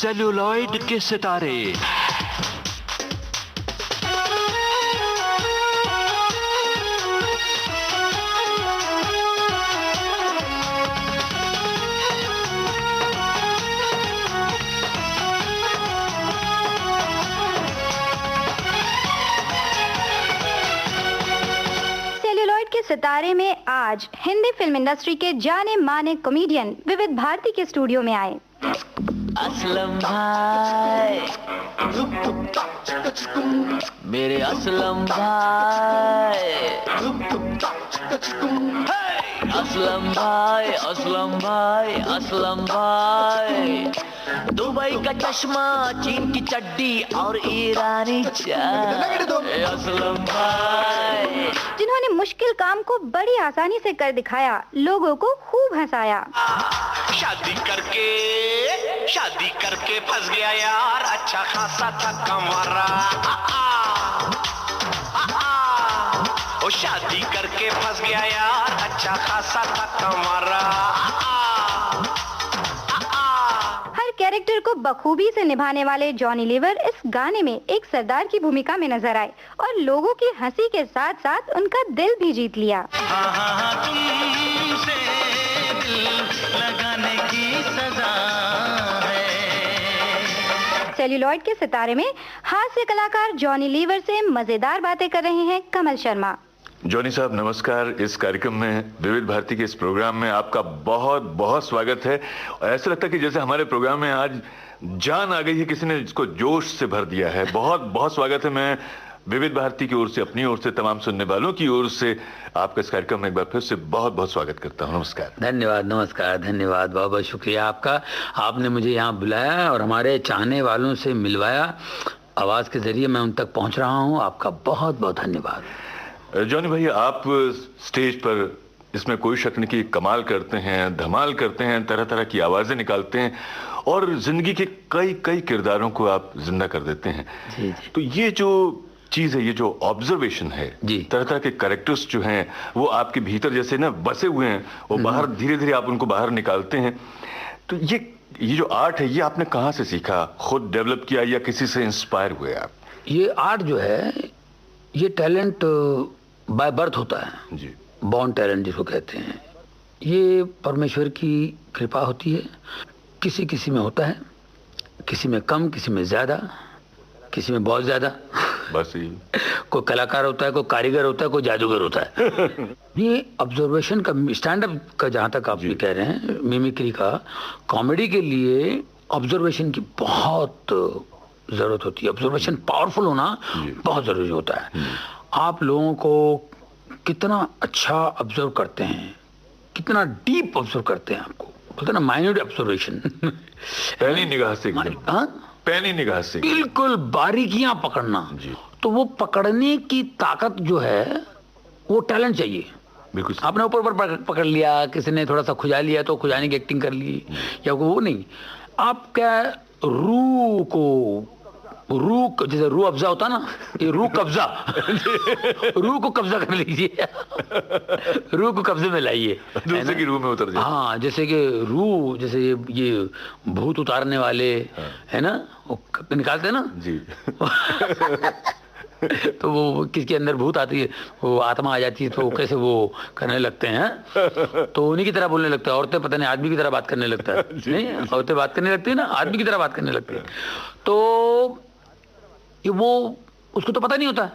Celluloid के सितारे। सितारे में आज हिंदी फिल्म इंडस्ट्री के जाने माने कॉमेडियन विविध भारती के स्टूडियो में आए। असलम भाई, मेरे असलम भाई, असलम भाई, असलम भाई, असलम भाई। दुबई का चश्मा, चीन की चड्डी और ईरानी चाय। असलम भाई, जिन्होंने मुश्किल काम को बड़ी आसानी से कर दिखाया, लोगों को खूब हंसाया। शादी करके फंस गया यार, अच्छा खासा था कमारा। ओ शादी करके फंस गया यार, अच्छा खासा था कमारा। हर कैरेक्टर को बखूबी से निभाने वाले जॉनी लीवर इस गाने में एक सरदार की भूमिका में नजर आए और लोगों की हंसी के साथ साथ उनका दिल भी जीत लिया। तुमसे दिल लगाने की सजा है। सेल्यूलॉइड के सितारे में हास्य कलाकार जॉनी लीवर से मजेदार बातें कर रहे हैं कमल शर्मा। जॉनी साहब नमस्कार। इस कार्यक्रम में विविध भारती के इस प्रोग्राम में आपका बहुत बहुत स्वागत है। ऐसा लगता है कि जैसे हमारे प्रोग्राम में आज जान आ गई है, किसी ने इसको जोश से भर दिया है। बहुत बहुत स्वागत है। मैं विविध भारती की ओर से, अपनी ओर से, तमाम सुनने वालों की ओर से आपका इस कार्यक्रम में एक बार फिर से बहुत बहुत स्वागत करता हूँ। नमस्कार। धन्यवाद, नमस्कार, धन्यवाद, बहुत बहुत शुक्रिया आपका। आपने मुझे यहाँ बुलाया और हमारे चाहने वालों से मिलवाया। आवाज़ के जरिए मैं उन तक पहुँच रहा हूँ। आपका बहुत बहुत धन्यवाद। जॉनी भाई, आप स्टेज पर, इसमें कोई शक नहीं कि कमाल करते हैं, धमाल करते हैं, तरह तरह की आवाज़ें निकालते हैं और जिंदगी के कई कई किरदारों को आप जिंदा कर देते हैं। जी जी। तो ये जो चीज़ है, ये जो ऑब्जर्वेशन है, तरह तरह के कैरेक्टर्स जो हैं वो आपके भीतर जैसे ना बसे हुए हैं, वो बाहर धीरे धीरे आप उनको बाहर निकालते हैं। तो ये जो आर्ट है, ये आपने कहाँ से सीखा? खुद डेवलप किया या किसी से इंस्पायर हुए आप? ये आर्ट जो है, ये टैलेंट बाय बर्थ होता है जी। बॉर्न टैलेंट जिसको कहते हैं। ये परमेश्वर की कृपा होती है। किसी किसी में होता है, किसी में कम, किसी में ज़्यादा, किसी में बहुत ज़्यादा। बस ये कोई कलाकार होता है, कोई कारीगर होता है, कोई जादूगर होता है। ये ऑब्जर्वेशन का, स्टैंड अप का, जहाँ तक आप ये कह रहे हैं, मिमिक्री का, कॉमेडी के लिए ऑब्जर्वेशन की बहुत ज़रूरत होती है। ऑब्जर्वेशन पावरफुल होना बहुत ज़रूरी होता है। आप लोगों को कितना अच्छा ऑब्जर्व करते हैं, कितना डीप ऑब्जर्व करते हैं, आपको बोलते हैं ना माइन्यूट ऑब्जर्वेशन। पैनी निगाह से, पैनी निगाह से बिल्कुल बारीकियां पकड़ना। तो वो पकड़ने की ताकत जो है, वो टैलेंट चाहिए। बिल्कुल। आपने ऊपर ऊपर पकड़ लिया, किसी ने थोड़ा सा खुजा लिया तो खुजाने की एक्टिंग कर ली, या वो नहीं। आप क्या रूह जैसे रूह अफ़ज़ा होता ना, ये रूह कब्जा। रूह को कब्जा कर लीजिए, रूह को कब्जे में लाइए, दूसरे की रूह में उतर जाए। हाँ, जैसे कि रूह, जैसे ये भूत उतारने वाले है ना, वो निकालते हैं ना जी। तो वो किसके अंदर भूत आती है, वो आत्मा आ जाती है, तो कैसे वो करने लगते हैं, तो उन्हीं की तरह बोलने लगता है। औरतें पता नहीं आदमी की तरह बात करने लगता है। नहीं, औरतें बात करने लगती है ना, आदमी की तरह बात करने लगती है। तो ये वो, उसको तो पता नहीं होता।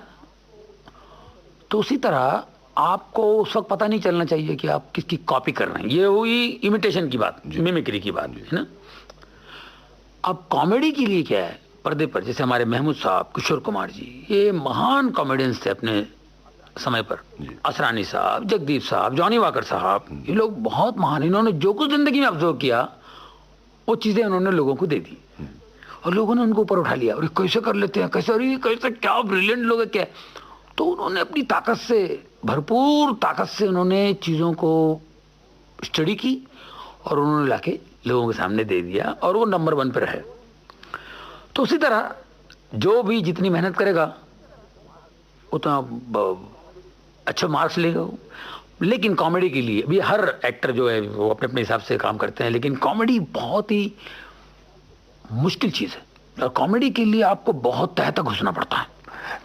तो उसी तरह आपको उस वक्त पता नहीं चलना चाहिए कि आप किसकी कॉपी कर रहे हैं। ये हुई इमिटेशन की बात, मिमिक्री की बात, है ना। अब कॉमेडी के लिए क्या है, पर्दे पर जैसे हमारे महमूद साहब, किशोर कुमार जी, ये महान कॉमेडियंस थे अपने समय पर। असरानी साहब, जगदीप साहब, जॉनी वाकर साहब, ये लोग बहुत महान। इन्होंने जो कुछ जिंदगी में ऑब्जर्व किया, वो चीज़ें उन्होंने लोगों को दे दी और लोगों ने उनको ऊपर उठा लिया। और कैसे कर लेते हैं, कैसे, अरे कैसे, क्या ब्रिलियंट लोग है क्या। तो उन्होंने अपनी ताकत से, भरपूर ताकत से उन्होंने चीज़ों को स्टडी की और उन्होंने लाके लोगों के सामने दे दिया और वो नंबर 1 पर है। तो उसी तरह जो भी जितनी मेहनत करेगा उतना अच्छा मार्क्स लेगा। लेकिन कॉमेडी के लिए भी हर एक्टर जो है वो अपने अपने हिसाब से काम करते हैं, लेकिन कॉमेडी बहुत ही मुश्किल चीज है। और कॉमेडी के लिए आपको बहुत तह तक घुसना पड़ता है।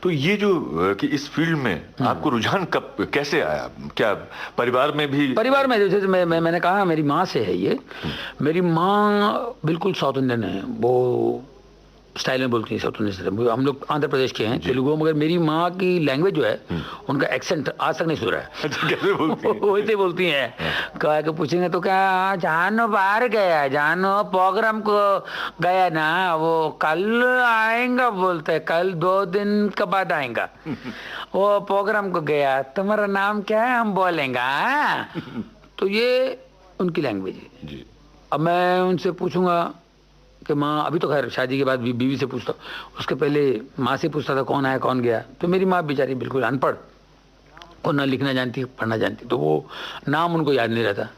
तो ये जो कि इस फील्ड में आपको रुझान कब कैसे आया? क्या परिवार में भी? परिवार में जैसे मैंने कहा मेरी माँ से है ये। मेरी माँ बिल्कुल साउथ इंडियन है, वो स्टाइल में बोलती है साउथ इंडियन। हम लोग आंध्र प्रदेश के हैं, तेलुगु, मगर मेरी माँ की लैंग्वेज जो है उनका एक्सेंट आज तक नहीं सुधरा है। कैसे बोलती हैं? वैसे बोलती हैं। कह के पूछेंगे तो क्या जानो बाहर गया, जानो प्रोग्राम को गया ना, वो कल आएगा बोलते हैं, कल 2 दिन के बाद आएगा। वो प्रोग्राम को गया, तुम्हारा नाम क्या है, हम बोलेंगे। तो ये उनकी लैंग्वेज है जी। अब मैं उनसे पूछूंगा कि माँ, अभी तो खैर शादी के बाद बीवी से पूछता, उसके पहले माँ से पूछता था कौन आया कौन गया। तो मेरी माँ बेचारी बिल्कुल अनपढ़, को ना लिखना जानती पढ़ना जानती, तो वो नाम उनको याद नहीं रहता।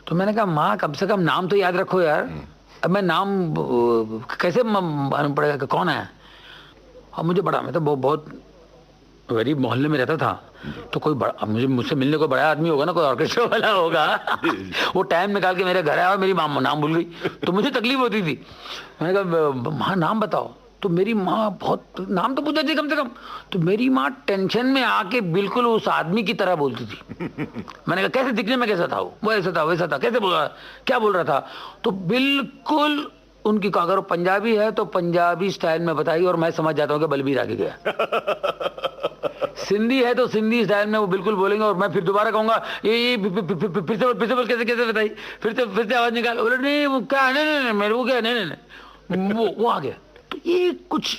तो मैंने कहा माँ कम से कम नाम तो याद रखो यार। अब मैं नाम कैसे मालूम पड़ेगा कि कौन आया? अब मुझे बड़ा, मैं तो बहुत गरीब मोहल्ले में रहता था, तो कोई बड़ा, मुझसे मिलने कोई बड़ा आदमी होगा ना, कोई ऑर्केस्ट्रा वाला होगा। वो टाइम निकाल के मेरे घर आया और मेरी माँ नाम भूल गई, तो मुझे तकलीफ होती थी। मैंने कहा माँ नाम बताओ, तो मेरी माँ बहुत नाम तो पूछती थी कम से कम। तो मेरी माँ टेंशन में आके बिल्कुल उस आदमी की तरह बोलती थी। मैंने कहा कैसे दिखने में कैसा था वो ऐसा था वैसा था, कैसे बोल रहा, क्या बोल रहा था? तो बिल्कुल उनकी, अगर पंजाबी है तो पंजाबी स्टाइल में बताई और मैं समझ जाता हूँ कि बलबीर आगे गया। सिंधी है तो सिंधी स्टाइल में वो बिल्कुल बोलेंगे और मैं फिर दोबारा कहूंगा ये फिर से बोल, कैसे बताई, फिर से आवाज निकाल, बोले नहीं वो क्या, नहीं मेरे वो क्या, नहीं वो आ गया। तो ये कुछ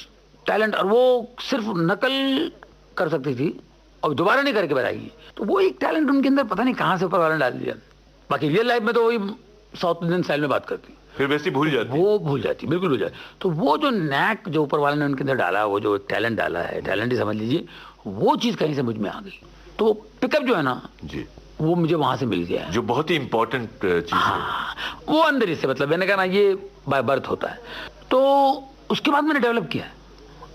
टैलेंट, और वो सिर्फ नकल कर सकती थी और दोबारा नहीं करके बताएगी। तो वो एक टैलेंट उनके अंदर पता नहीं कहाँ से ऊपर वाला डाल दिया। बाकी रियल लाइफ में तो वही साउथ इंडियन स्टाइल में बात करती, फिर वैसे भूल जाती, वो भूल जाती, बिल्कुल भूल जाती। तो वो जो नैक जो ऊपर वाले ने उनके अंदर डाला, वो जो टैलेंट डाला है, टैलेंट ही समझ लीजिए, वो चीज़ कहीं से मुझ में आ गई। तो पिकअप जो है ना जी, वो मुझे वहां से मिल गया है, जो बहुत ही इंपॉर्टेंट चीज है। वो अंदर ही से, मतलब मैंने कहा ना ये बाय बर्थ होता है। तो उसके बाद मैंने डेवलप किया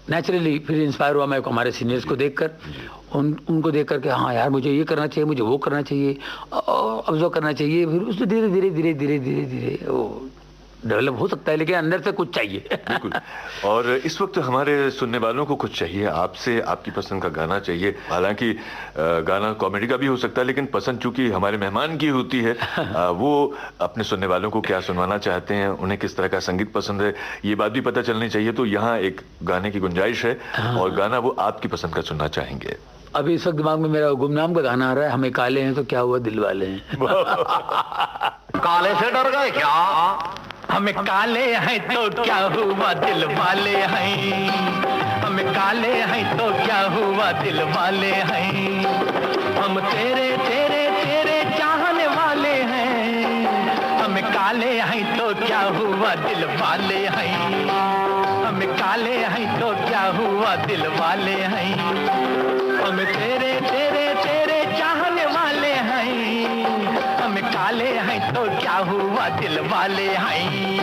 नेचुरली। फिर इंस्पायर हुआ मैं हमारे सीनियर्स को देखकर, उनको देख करके हाँ यार मुझे ये करना चाहिए, मुझे वो करना चाहिए, ऑब्जर्व करना चाहिए। फिर उससे धीरे धीरे धीरे धीरे धीरे धीरे वो डेवलप हो सकता है, लेकिन अंदर से कुछ चाहिए। बिल्कुल। और इस वक्त हमारे सुनने वालों को कुछ चाहिए आपसे, आपकी पसंद का गाना चाहिए। हालांकि गाना कॉमेडी का भी हो सकता है, लेकिन पसंद चूंकि हमारे मेहमान की होती है, वो अपने सुनने वालों को क्या सुनवाना चाहते हैं, उन्हें किस तरह का संगीत पसंद है, ये बात भी पता चलनी चाहिए। तो यहाँ एक गाने की गुंजाइश है और गाना वो आपकी पसंद का सुनना चाहेंगे। अभी इस वक्त दिमाग में मेरा गुमनाम का गाना आ रहा है, हमें काले हैं तो क्या हुआ दिल वाले हैं। काले से डर गए क्या? हमें काले हैं तो क्या हुआ दिल वाले हैं, हमें काले हैं तो क्या हुआ दिल वाले हैं, हम तेरे तेरे तेरे चाहने वाले हैं, हमें काले हैं तो क्या हुआ दिल वाले हैं, हमें काले हैं तो क्या हुआ दिल वाले हैं, हम तेरे तेरे तेरे चाहने वाले हैं, हम काले हैं तो क्या हुआ दिल वाले हैं।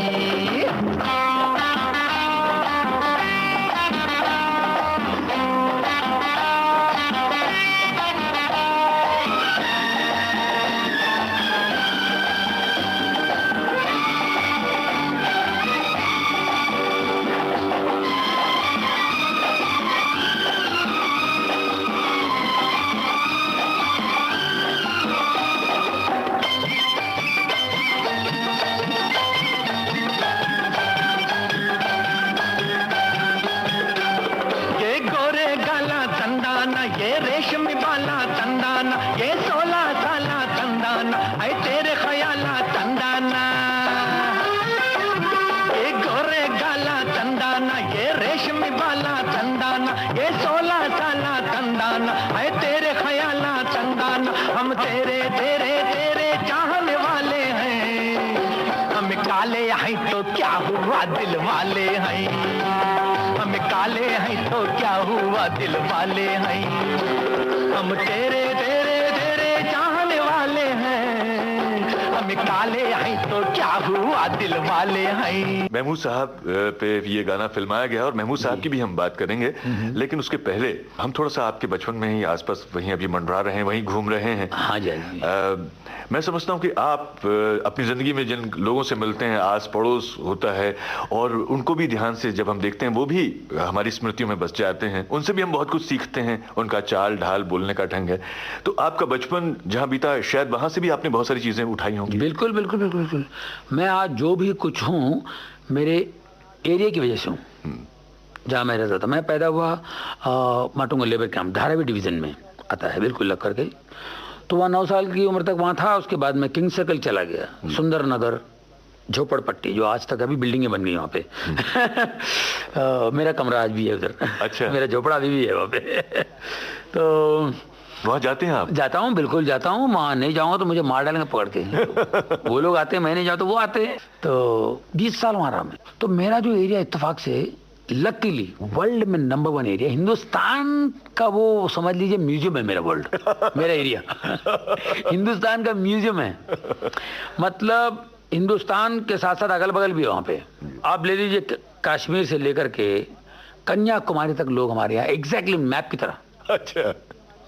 ये रेशमी बाला तंदाना, ये 16 साला तंदाना, है तेरे ख्याला तंदाना, ये गोरे गाला तंदाना, ये रेशमी बाला तंदाना, ये 16 साला तंदाना, है तेरे ख्याला तंदाना, हम तेरे तेरे तेरे चाहने वाले हैं, हम काले हैं तो क्या हुआ दिल वाले हैं, हम काले हैं तो क्या हुआ दिल वाले हैं, हम तेरे तेरे तेरे चाहने वाले हैं, हम हम काले हैं तो क्या हुआ दिल वाले हैं। महमूद साहब पे ये गाना फिल्माया गया और महमूद साहब की भी हम बात करेंगे, लेकिन उसके पहले हम थोड़ा सा आपके बचपन में ही आसपास वहीं अभी मंडरा रहे हैं, वहीं घूम रहे हैं। हाँ जी, हाँ जी। मैं समझता हूँ कि आप अपनी जिंदगी में जिन लोगों से मिलते हैं, आस पड़ोस होता है, और उनको भी ध्यान से जब हम देखते हैं वो भी हमारी स्मृतियों में बस जाते हैं, उनसे भी हम बहुत कुछ सीखते हैं, उनका चाल ढाल बोलने का ढंग है। तो आपका बचपन जहाँ बीता है शायद वहां से भी आपने बहुत सारी चीजें उठाई होंगी। बिल्कुल बिल्कुल बिल्कुल बिल्कुल। मैं आज जो भी कुछ हूँ मेरे एरिया की वजह से हूँ, जहाँ मैं रहता था। मैं पैदा हुआ Matunga labour camp, Dharavi division में आता है, बिल्कुल लग करके। तो वहाँ 9 साल की उम्र तक वहाँ था। उसके बाद मैं किंग सर्कल चला गया, सुंदर नगर, झोपड़पट्टी, जो आज तक अभी बिल्डिंगें बन गई वहाँ पे। मेरा कमरा आज भी है उधर। अच्छा। मेरा झोपड़ा अभी भी है वहाँ पे। तो वहाँ जाते हैं आप? जाता हूँ, बिल्कुल जाता हूँ। वहाँ नहीं जाऊँगा तो मुझे मार डालेंगे पकड़ के। वो लोग आते हैं, मैं नहीं जाता तो वो आते हैं। तो 20 साल वहाँ रहा मैं। तो मेरा जो एरिया इत्तेफाक से लकीली वर्ल्ड में नंबर 1 एरिया, हिंदुस्तान का वो समझ लीजिए म्यूजियम है मेरा वर्ल्ड, मेरा एरिया। हिंदुस्तान का म्यूजियम है। मतलब हिंदुस्तान के साथ साथ अगल बगल भी है वहाँ पे। आप ले लीजिए कश्मीर से लेकर के कन्याकुमारी तक लोग हमारे यहाँ एग्जैक्टली मैप की तरह। अच्छा।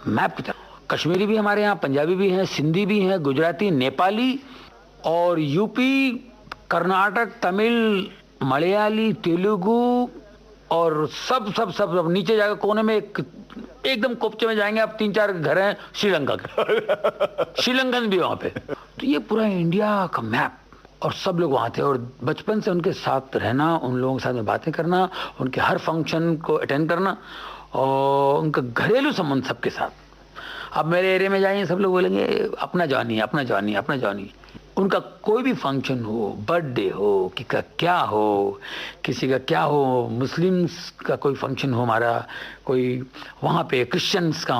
मैप की तरह। कश्मीरी भी हमारे यहाँ, पंजाबी भी हैं, सिंधी भी हैं, गुजराती, नेपाली, और यूपी, कर्नाटक, तमिल, मलयाली, तेलुगु, और सब सब सब, सब नीचे जाकर कोने में एकदम कोपचे में जाएंगे आप, 3-4 घर हैं श्रीलंका के। श्रीलंकन भी वहाँ पे। तो ये पूरा इंडिया का मैप, और सब लोग वहाँ थे। और बचपन से उनके साथ रहना, उन लोगों के साथ में बातें करना, उनके हर फंक्शन को अटेंड करना, और उनका घरेलू संबंध सबके साथ। अब मेरे एरिया में जाइए, सब लोग बोलेंगे अपना जवानी, अपना जवानी, अपना जवानी। उनका कोई भी फंक्शन हो, बर्थडे हो, किसी का क्या हो, किसी का क्या हो, मुस्लिम्स का कोई फंक्शन हो, हमारा कोई वहाँ पे क्रिश्चियंस का,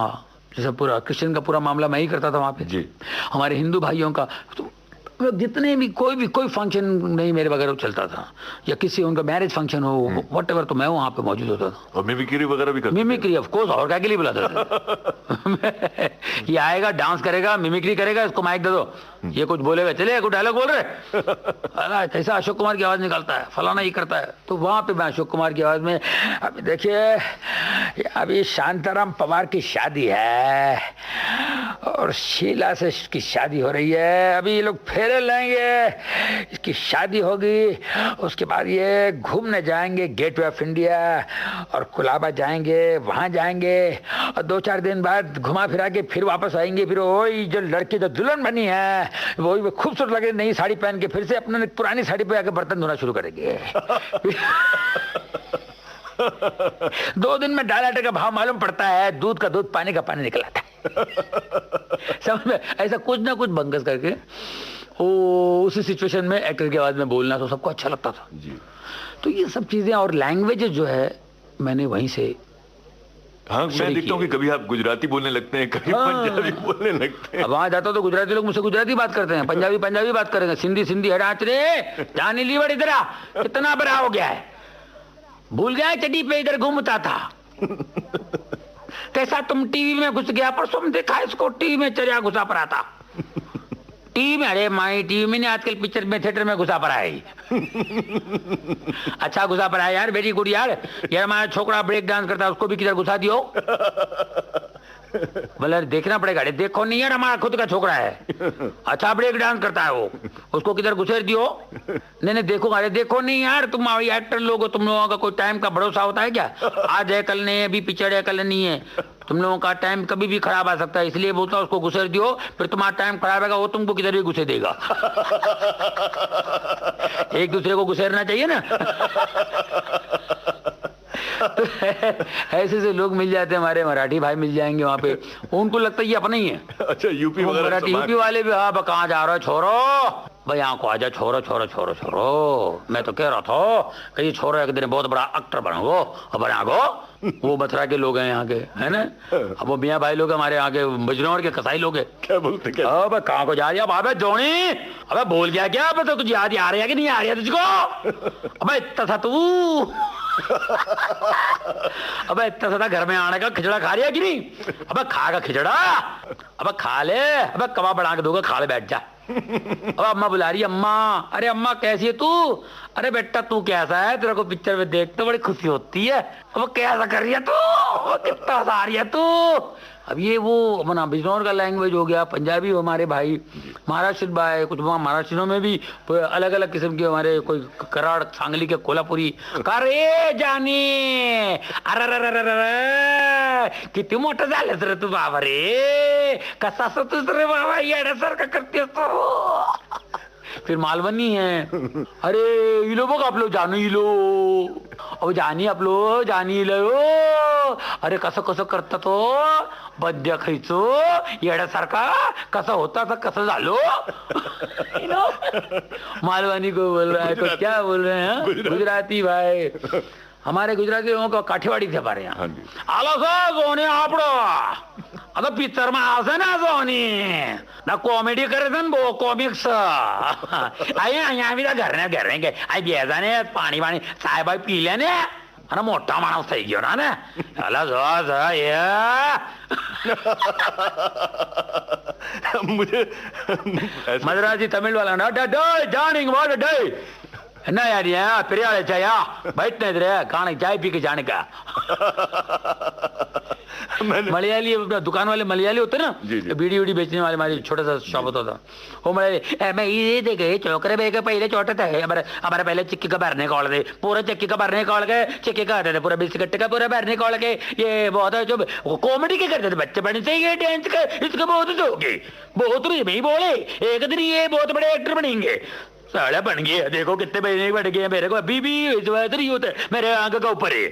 जैसे पूरा क्रिश्चियन का पूरा मामला मैं ही करता था वहाँ पे जी। हमारे हिंदू भाइयों का, तो जितने भी कोई फंक्शन नहीं मेरे बगैर चलता था, या किसी उनका मैरिज फंक्शन हो, व्हाटएवर, तो मैं वहाँ पे मौजूद होता था। और मिमिक्री वगैरह भी करते? मिमिक्री ऑफ कोर्स, और क्या के लिए बुलाता था। ये आएगा, डांस करेगा, मिमिक्री करेगा, इसको माइक दे दो, ये कुछ बोलेगा, चले कुछ डायलॉग बोल रहे, अरे कैसा अशोक कुमार की आवाज निकालता है, फलाना ये करता है। तो वहाँ पे मैं अशोक कुमार की आवाज में, अभी देखिए अभी शांताराम पवार की शादी है और शीला से इसकी शादी हो रही है, अभी ये लोग फेरे लेंगे, इसकी शादी होगी, उसके बाद ये घूमने जाएंगे गेटवे ऑफ इंडिया और कुलाबा जाएंगे, वहाँ जाएंगे, और 2-4 दिन बाद घुमा फिरा के फिर वापस आएंगे, फिर वही जो लड़की जो दुल्हन बनी है वही खूबसूरत लगे नई साड़ी पहन के फिर से अपने पुरानी साड़ी पे आके बर्तन धोना शुरू करेंगे। 2 दिन में डाल आटे का भाव मालूम पड़ता है, दूध का दूध, पानी का पानी निकल आता है। समझ में? ऐसा कुछ ना कुछ बंगस करके उसी सिचुएशन में एक्टर की आवाज में बोलना तो सबको अच्छा लगता था जी। तो ये सब चीजें और लैंग्वेजेस जो है मैंने वहीं से। हाँ, मैं देखता हूँ कि कभी आप गुजराती बोलने लगते हैं, कभी पंजाबी बोलने लगते हैं। अब वहां जाता तो गुजराती लोग मुझसे गुजराती बात करते हैं, पंजाबी बात करेंगे, सिंधी हटाच रे जाने लीवर इधर आ, कितना बड़ा हो गया है, भूल गया चड्डी पे इधर घूमता था। कैसा तुम टीवी में घुस गया, परसों में देखा इसको टीवी में चढ़ा घुसा पड़ा था। टीवी में, अरे माई टीवी में नहीं, आजकल पिक्चर में थिएटर में घुसा पड़ा है। अच्छा घुसा पड़ा है यार, वेरी गुड यार। यार हमारा छोकरा ब्रेक डांस करता है, उसको भी किधर घुसा दियो। बोले देखना पड़ेगा, अरे देखो नहीं यार हमारा खुद का छोकरा है, अच्छा ब्रेक डांस करता है वो, उसको किधर घुसेर दियो। नहीं देखो, अरे देखो नहीं यार, तुम एक्टर लोग हो, तुम लोगों का कोई टाइम का भरोसा होता है क्या? आज है कल नहीं है, अभी पिक्चर है कल नहीं है, तुम लोगों का टाइम कभी भी खराब आ सकता है, इसलिए बोलता उसको घुसेर दियो, फिर तुम्हारा टाइम खराब होगा, वो तुमको किधर भी घुसे देगा। एक दूसरे को घुसेरना चाहिए ना। तो ऐसे से लोग मिल जाते हैं, हमारे मराठी भाई मिल जाएंगे वहाँ पे, उनको लगता है ये अपना ही है। अच्छा, यूपी मराठी यूपी वाले भी, हाँ कहाँ जा रहा है छोरो, भाई यहाँ को आजा छोरो छोरो छोरो छोरो। मैं तो कह रहा था कि ये छोरो एक दिन बहुत बड़ा एक्टर बनोगो और बनागो, वो मथुरा के लोग हैं यहाँ के, है ना। अब वो मियाँ भाई लोग हमारे यहाँ के बिजनौर के कसाई लोग हैं। क्या बोलते क्या? अब कहाँ को जा रही है अबे जोनी, अबे बोल गया क्या? अब तो तुझे याद आ रही है कि नहीं आ रही है तुझको? अबे इतना था तू अबे इतना सा घर में आने का, खिचड़ा खा रही है कि नहीं? अबे खा का खिचड़ा, अबे खा ले, अबे कबाब बना के दोगे, खा ले, बैठ जा। अब अम्मा बुला रही है, अम्मा। अरे अम्मा कैसी है तू? अरे बेटा तू कैसा है? तेरे को पिक्चर में देख तो बड़ी खुशी होती है। अब कैसा कर रही है तू? कितना सा आ रही है तू? अब ये वो अपना बिजनौर का लैंग्वेज हो गया, पंजाबी हमारे भाई, महाराष्ट्र भाई, कुछ वहाँ महाराष्ट्रियों में भी अलग अलग किस्म के हमारे, कोई कराड़, सांगली के, कोल्हापुरी। अरे जानी, अरे किती मोठं झालंस रे तू बाबा रे, कसा असतोस रे बाबा, येण्यासारखं करतेस तू। फिर मालवनी है, अरे इलो बघ आपलं जानू इलो, अहो जानी आपलं जानी इलो, अरे कसं कसं करता तो बद्य खायचो येड्यासारखा, कसा होता था कसं झालो। मालवानी को बोल रहा है, तो क्या बोल रहे हैं? गुजराती भाई, हमारे गुजराती लोगों का काठियावाड़ी थे हमारे यहाँ। आलो सो सोने आपड़ो, आता पिक्चर में आवશે ને સોની ના કોમેડી કરે છે ને બહુ કોમિક્સ અહીંયા આવી ઘરને ઘરે કે આ બેસા ને પાણી પાણી સાહેબ પી લે ને અને મોટા માણસ થઈ ગયો ને અલા જો मुझे मद्रासी तमिल वाला ना डे जानिंग वाला डे ना यार यहाँ पेरियाले चाय बैठने दे खाने चाय पी के जाने का। मलयाली दुकान वाले मलयाली होते ना, बीड़ी वीड़ी बेचने वाले, हमारे छोटा सा शॉप होता था वो मलयाली। मैं ये देखे चौकरे बे के पहले छोटे थे हमारे पहले चिक्की का भरने कॉल थे, पूरा चिक्की का भरने कॉल के चिक्की का थे, पूरा बिस्किट का पूरा भरने कॉल के। ये बहुत जो कॉमेडी के करते थे बच्चे बड़े से, ये डांस का इसके बहुत जोगे बहुत नहीं बोले, एक दिन ये बहुत बड़े एक्टर बनेंगे, साला बन गए, देखो कितने बजने बढ़ गए मेरे को, अभी भी इस वजह नहीं होता मेरे आंख का ऊपर है।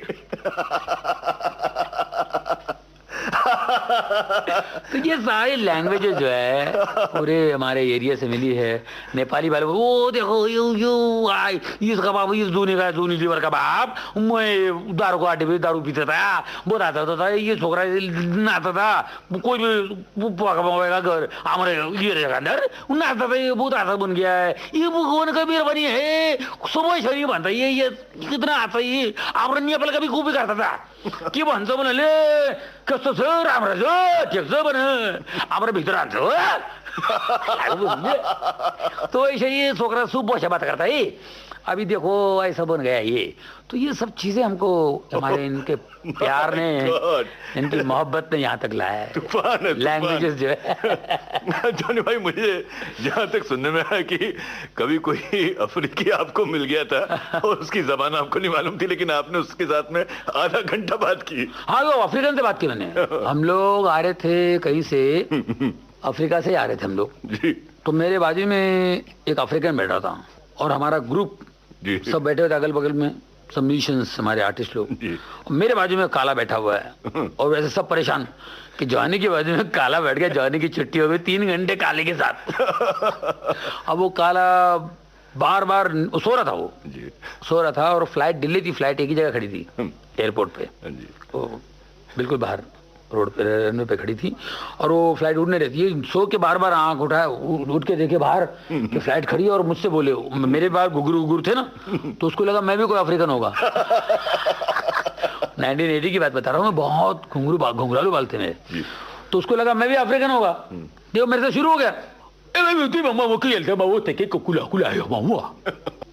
तो ये सारी लैंग्वेजेस जो है पूरे हमारे एरिया से मिली है। नेपाली वाले वो देखो यू आई इसका बाप, इस दूनी का दूनी लीवर का बाप, मैं दारू को आटे पे दारू पीता था, बहुत आता था ये छोकरा नाता था, कोई भी घर हमारे ये अंदर नाता था, ये बहुत आता बन गया है, ये भगवान का मेहरबानी है, सुबह शरीर बनता है ये कितना आता है, ये आप नेपाल का भी खूब भी करता था के भन्छ भने कस्तो छ राम्रो छ ठिक छ भने हाम्रो भित्र हान्छ हो। तो ऐसे ये छोकरा सुबह से बात करता है, अभी देखो ऐसा बन गया ये। तो ये सब चीजें हमको हमारे इनके प्यार ने, इनकी मोहब्बत ने यहाँ तक लाया है, लैंग्वेजेस जो है। जॉनी भाई मुझे जहाँ तक सुनने में आया कि कभी कोई अफ्रीकी आपको मिल गया था और उसकी जबान आपको नहीं मालूम थी, लेकिन आपने उसके साथ में आधा घंटा बात की। हाँ वो अफ्रीकन से बात की मैंने। हम लोग आ रहे थे कहीं से, अफ्रीका से आ रहे थे हम लोग, तो मेरे बाजू में एक अफ्रीकन बैठा था और हमारा ग्रुप सब बैठे हुए थे अगल बगल में, सब म्यूजिशियंस हमारे आर्टिस्ट लोग। मेरे बाजू में काला बैठा हुआ है और वैसे सब परेशान कि जॉनी के बाजू में काला बैठ गया, जॉनी की छुट्टी हो गई 3 घंटे काले के साथ। अब वो काला बार बार सो रहा था, वो सो रहा था और फ्लाइट दिल्ली थी, फ्लाइट एक ही जगह खड़ी थी एयरपोर्ट पे, तो बिल्कुल बाहर रोड पे रनवे पे खड़ी थी और वो फ्लाइट उड़ने रहती है। सो के बार बार आंख उठाया, उठ के देखे बाहर कि फ्लाइट खड़ी है और मुझसे बोले, मेरे बाहर घुघरू थे ना, तो उसको लगा मैं भी कोई अफ्रीकन होगा। 1980 की बात बता रहा हूँ मैं, बहुत घुंघरालू बाल थे मेरे, तो उसको लगा मैं भी अफ्रीकन होगा। देखो मेरे से शुरू हो गया,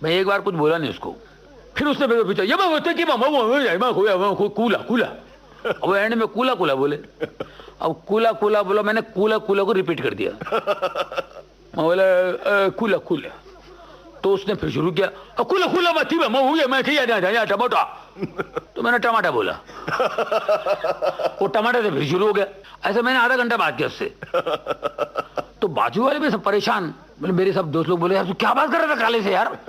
मैं एक बार कुछ बोला नहीं उसको, फिर उसने मेरे पूछा ये कूला, अब एंड में कूला कूला बोले। अब कूला कूला बोला, मैंने कूला कूला को रिपीट कर दिया, मैं बोला कूला कूला, तो उसने फिर शुरू किया कूला कूला मत मैं टमाटा, तो मैंने टमाटा बोला, वो टमाटर से फिर शुरू हो गया। ऐसे मैंने आधा घंटा बात किया उससे, तो बाजू वाले भी सब परेशान, मेरे सब दोस्त लोग बोले यार तू क्या बात कर रहा था काले से यार,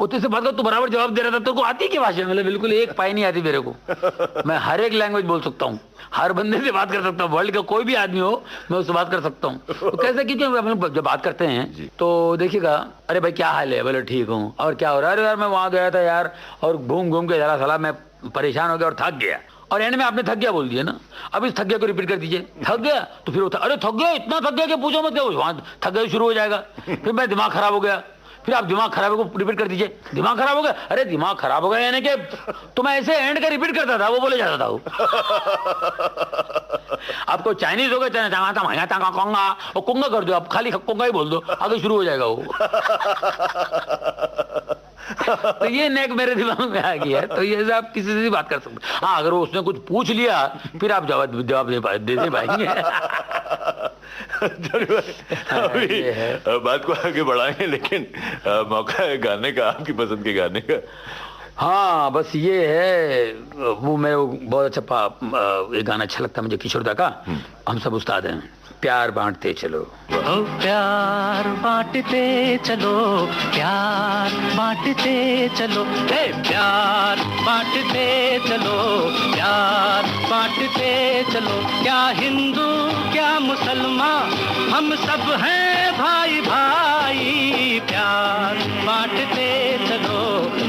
उतने से बात कर, तू बराबर जवाब दे रहा था, तेरे को आती क्या भाषा? मतलब बिल्कुल एक पाई नहीं आती मेरे को, मैं हर एक लैंग्वेज बोल सकता हूँ, हर बंदे से बात कर सकता हूँ, वर्ल्ड का कोई भी आदमी हो मैं उससे बात कर सकता हूँ। तो कैसे क्योंकि हम जब बात करते हैं तो देखिएगा, अरे भाई क्या हाल है, बोले ठीक हूँ, और क्या हो रहा है, अरे यार मैं वहाँ गया था यार और घूम घूम के जरा साला मैं परेशान हो गया और थक गया, और एंड में आपने थक गया बोल दिया ना, अब इस थक गया को रिपीट कर दीजिए, थक गया, तो फिर वो अरे थक गया, इतना थक गया कि पूछो मत, क्या वहां थक गया शुरू हो जाएगा, फिर मैं दिमाग खराब हो गया, फिर आप दिमाग खराब को रिपीट कर दीजिए, दिमाग खराब हो गया, अरे दिमाग खराब हो गया यानी कि तो मैं ऐसे एंड का रिपीट करता था, वो बोले जाता था वो। आपको चाइनीज हो गया, वो कुंगा कर दो, आप खाली कुंगा ही बोल दो, आगे शुरू हो जाएगा वो। तो ये नेक मेरे दिमाग में आ गया, तो ये से आप किसी से भी बात कर सकते। हाँ, अगर उसने कुछ पूछ लिया फिर आप जवाब दे पाएंगे। अभी बात को आगे बढ़ाएंगे, लेकिन मौका है गाने का, आपकी पसंद के गाने का। हाँ, बस ये है, वो मैं बहुत अच्छा एक गाना अच्छा लगता है मुझे, किशोरदा का, हम सब उस्ताद हैं, प्यार बांटते चलो। ओ प्यार बांटते चलो, प्यार बांटते चलो, हे प्यार बांटते चलो, प्यार बांटते चलो, क्या हिंदू क्या मुसलमान, हम सब हैं भाई भाई, प्यार बांटते चलो,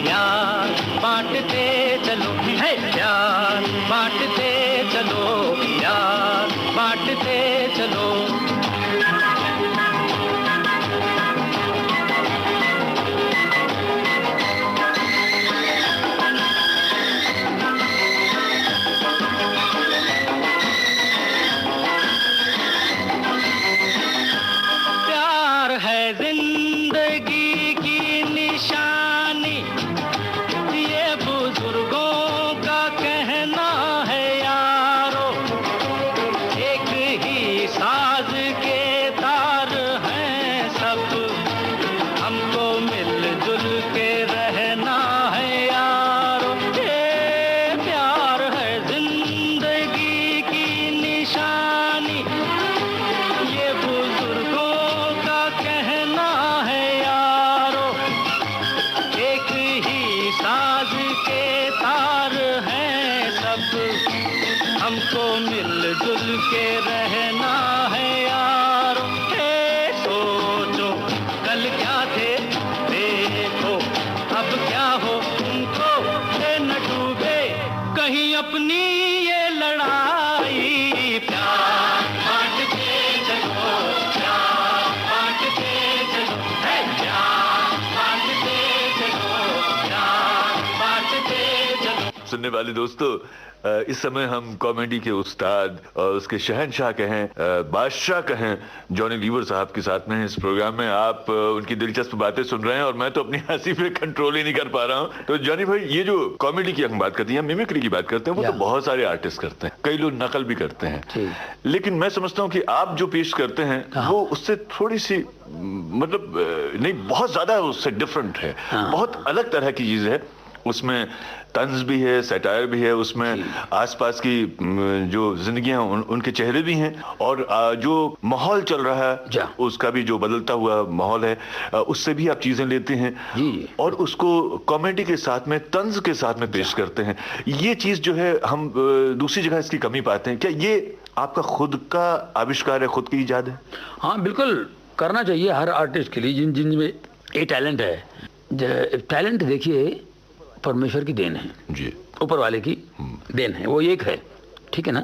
प्यार बांटते चलो, हे प्यार बांटते चलो, प्यार बांटते चलो। प्यार है जिंदगी की निशानी, ये बुजुर्गों का कहना है यारो, एक ही साज के तार हैं सब, हमको मिलजुल के रहना है यारो, ये प्यार है जिंदगी की निशानी, ये बुजुर्गों का कहना है यारो, एक ही साज के तार हैं सब, हमको मिलजुल के रहना है यारो, हे सोचो कल क्या थे, देखो अब क्या हो तुमको, ये न डूबे कहीं अपनी ये लड़ाई, प्यार बांटते चलो, प्यार बांटते चलो, हे प्यार बांटते चलो, प्यार बांटते चलो। सुनने वाले दोस्तों, इस समय हम कॉमेडी के उस्ताद और उसके शहंशाह कहें, बादशाह कहें, जॉनी लीवर साहब के साथ में हैं इस प्रोग्राम में। आप उनकी दिलचस्प बातें सुन रहे हैं और मैं तो अपनी हंसी पे कंट्रोल ही नहीं कर पा रहा हूं। तो जॉनी भाई, ये जो कॉमेडी की हम बात करते हैं, मिमिक्री की बात करते हैं, वो तो बहुत सारे आर्टिस्ट करते हैं, कई लोग नकल भी करते हैं, लेकिन मैं समझता हूँ कि आप जो पेश करते हैं वो उससे थोड़ी सी मतलब नहीं, बहुत ज्यादा उससे डिफरेंट है, बहुत अलग तरह की चीज है। उसमें तंज भी है, सैटायर भी है, उसमें आसपास की जो जिंदगियां उनके चेहरे भी हैं, और जो माहौल चल रहा है उसका भी जो बदलता हुआ माहौल है, उससे भी आप चीजें लेते हैं और उसको कॉमेडी के साथ में, तंज के साथ में पेश करते हैं। ये चीज जो है हम दूसरी जगह इसकी कमी पाते हैं। क्या ये आपका खुद का आविष्कार है, खुद की इजाद है? हाँ, बिल्कुल करना चाहिए हर आर्टिस्ट के लिए जिनमें ये टैलेंट है। टैलेंट देखिए परमेश्वर की देन है जी, ऊपर वाले की देन है, वो एक है, ठीक है ना,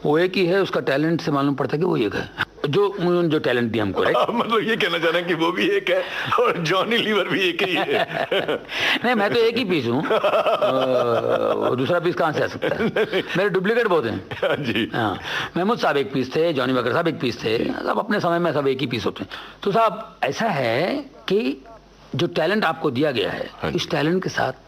वो एक ही है, उसका टैलेंट से मालूम पड़ता है कि वो एक है, जो टैलेंट दिया हमको, राइट? मतलब ये कहना चाह रहे हैं कि वो भी एक है और जॉनी लीवर भी एक ही है। नहीं, मैं तो एक ही पीस हूँ, दूसरा पीस कहाँ से आ सकता है? मेरे डुप्लीकेट बहुत हैं जी। हाँ, महमूद साहब एक पीस थे, जॉनी वकर साहब एक पीस थे, सब अपने समय में सब एक ही पीस होते हैं। तो साहब ऐसा है कि जो टैलेंट आपको दिया गया है, इस टैलेंट के साथ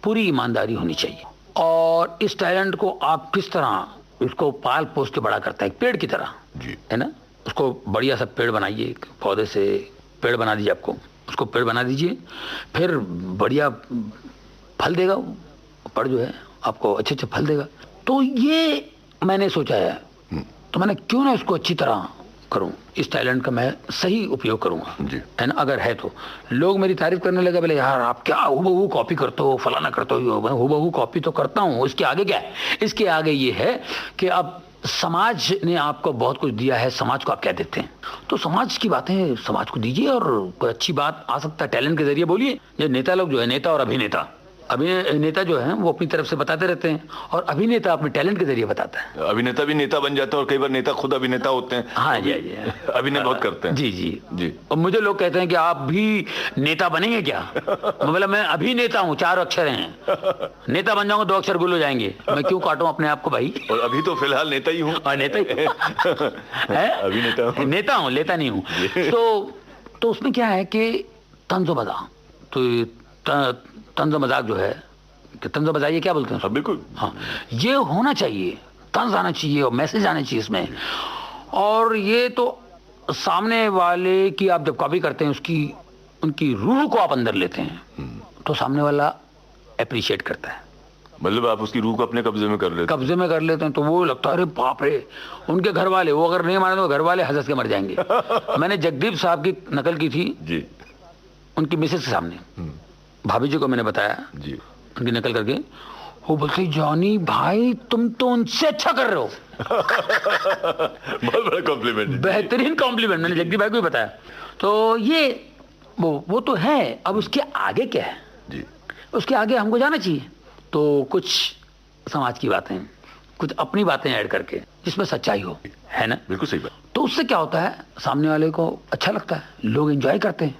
पूरी ईमानदारी होनी चाहिए, और इस टैलेंट को आप किस तरह इसको पाल पोस के बड़ा करता है, पेड़ की तरह जी, है ना, उसको बढ़िया सा पेड़ बनाइए, पौधे से पेड़ बना दीजिए, आपको उसको पेड़ बना दीजिए, फिर बढ़िया फल देगा, पेड़ जो है आपको अच्छे अच्छे फल देगा। तो ये मैंने सोचा है, तो मैंने क्यों ना इसको अच्छी तरह करूं, इस टैलेंट का मैं सही उपयोग करूंगा, है ना। अगर है तो लोग मेरी तारीफ करने लगे, बोले यार आप क्या हूबहू कॉपी करते हो, फलाना करते हो, हूबहू कॉपी तो करता हूं, इसके आगे क्या है? इसके आगे ये है कि अब समाज ने आपको बहुत कुछ दिया है, समाज को आप क्या देते हैं, तो समाज की बातें समाज को दीजिए, और कोई अच्छी बात आ सकता है टैलेंट के जरिए बोलिए। ये नेता लोग जो है, नेता और अभिनेता, अभिनेता जो है वो अपनी तरफ से बताते रहते हैं और अभिनेता अपने टैलेंट के जरिए बताता है। अभिनेता भी नेता बन जाते हैं और कई बार नेता खुद अभिनेता होते हैं। हाँ जी जी, अभिनय बहुत करते हैं। जी जी जी। और मुझे लोग कहते हैं कि आप भी नेता बनेंगे क्या? मतलब मैं अभिनेता हूँ, 4 अक्षर हैं, नेता बन जाऊंगा 2 अक्षर गुल हो जाएंगे, मैं क्यों काटूं अपने आप को भाई? और अभी तो फिलहाल नेता ही हूँ। नेता ही है, अभिनेता नेता हूँ, लेता नहीं हूँ। तो उसमें क्या है कि तंज़ो मज़ाक, तो तंज़ो मज़ाक जो है, तंज़ो मज़ाक ये क्या बोलते हैं? बिल्कुल। हाँ, ये होना चाहिए, तंज आना चाहिए और मैसेज आना चाहिए इसमें। और ये तो सामने वाले की आप जब कॉपी करते हैं, उसकी उनकी रूह को आप अंदर लेते हैं तो सामने वाला अप्रिशिएट करता है। मतलब आप उसकी रूह को अपने कब्जे में कर लेते हैं। तो वो लगता है अरे बाप रे, उनके घर वाले, वो अगर नहीं माने तो घर वाले हंस के मर जाएंगे। मैंने जगदीप साहब की नकल की थी जी, उनकी मिसेज के सामने, भाभी जी को मैंने बताया जी, उनकी नकल करके। वो बोलते जॉनी भाई तुम तो उनसे अच्छा कर रहे हो। बहुत बड़ा कॉम्प्लीमेंट, बेहतरीन कॉम्प्लीमेंट, मैंने जगदीप भाई को भी बताया। तो ये वो तो है, अब उसके आगे क्या है जी, उसके आगे हमको जाना चाहिए। तो कुछ समाज की बातें, कुछ अपनी बातें ऐड करके जिसमें सच्चाई हो, है ना? बिल्कुल सही बात। तो उससे क्या होता है, सामने वाले को अच्छा लगता है, लोग एंजॉय करते हैं।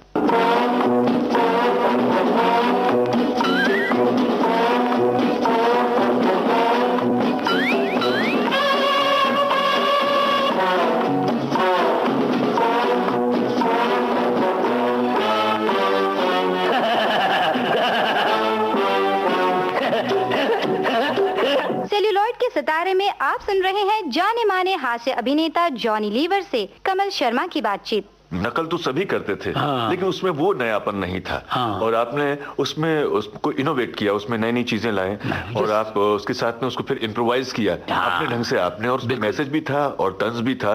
सेल्यूलॉइड के सितारे में आप सुन रहे हैं जाने माने हास्य अभिनेता जॉनी लीवर से कमल शर्मा की बातचीत। नकल तो सभी करते थे, लेकिन उसमें वो नयापन नहीं था। और आपने उसमें उसको इनोवेट किया, उसमें नई नई चीजें लाए और आप उसके साथ में उसको फिर इम्प्रोवाइज किया अपने ढंग से आपने। और उसमें मैसेज भी था और तंज भी था।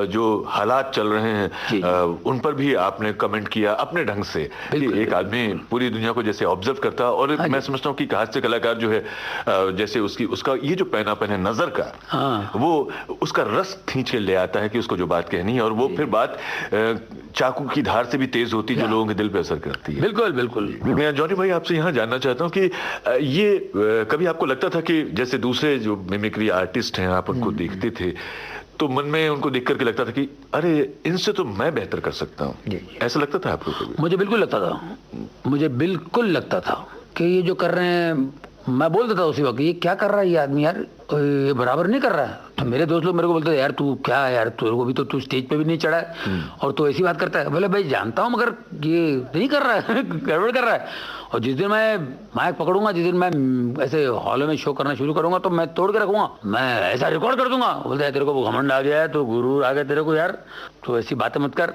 जो हालात चल रहे हैं उन पर भी आपने कमेंट किया अपने ढंग से कि एक आदमी पूरी दुनिया को जैसे ऑब्जर्व करता। और मैं समझता हूँ कि हास्य कलाकार जो है, जैसे उसका ये जो पैनापन है नजर का, वो उसका रस खींच के ले आता है कि उसको जो बात कहनी है, और वो फिर बात चाकू की धार से भी तेज होती है, जो लोगों के दिल पे असर करती है। बिल्कुल बिल्कुल। मैं जॉनी भाई आपसे यहाँ जानना चाहता हूँ कि ये कभी आपको लगता था कि जैसे दूसरे जो मिमिक्री आर्टिस्ट हैं आप उनको देखते थे तो मन में उनको देख करके लगता था कि अरे इनसे तो मैं बेहतर कर सकता हूँ, ऐसा लगता था आपको कभी? मुझे बिल्कुल लगता था कि ये जो कर रहे हैं, मैं बोल देता उसी वक्त, ये क्या कर रहा है ये आदमी यार, ये बराबर नहीं कर रहा है। तो मेरे दोस्त लोग मेरे को बोलते थे यार तू क्या है यार, तेरे को भी तो तू स्टेज पे भी नहीं चढ़ा है और तू ऐसी बात करता है। बोले भाई जानता हूँ मगर ये नहीं कर रहा है, गड़बड़ कर रहा है। और जिस दिन मैं माइक पकड़ूंगा, जिस दिन मैं ऐसे हॉलों में शो करना शुरू करूंगा तो मैं तोड़ के रखूंगा, मैं ऐसा रिकॉर्ड कर दूंगा। बोलते हैं तेरे को घमंड आ गया है, तो गुरूर आ गया तेरे को यार, तो ऐसी बातें मत कर।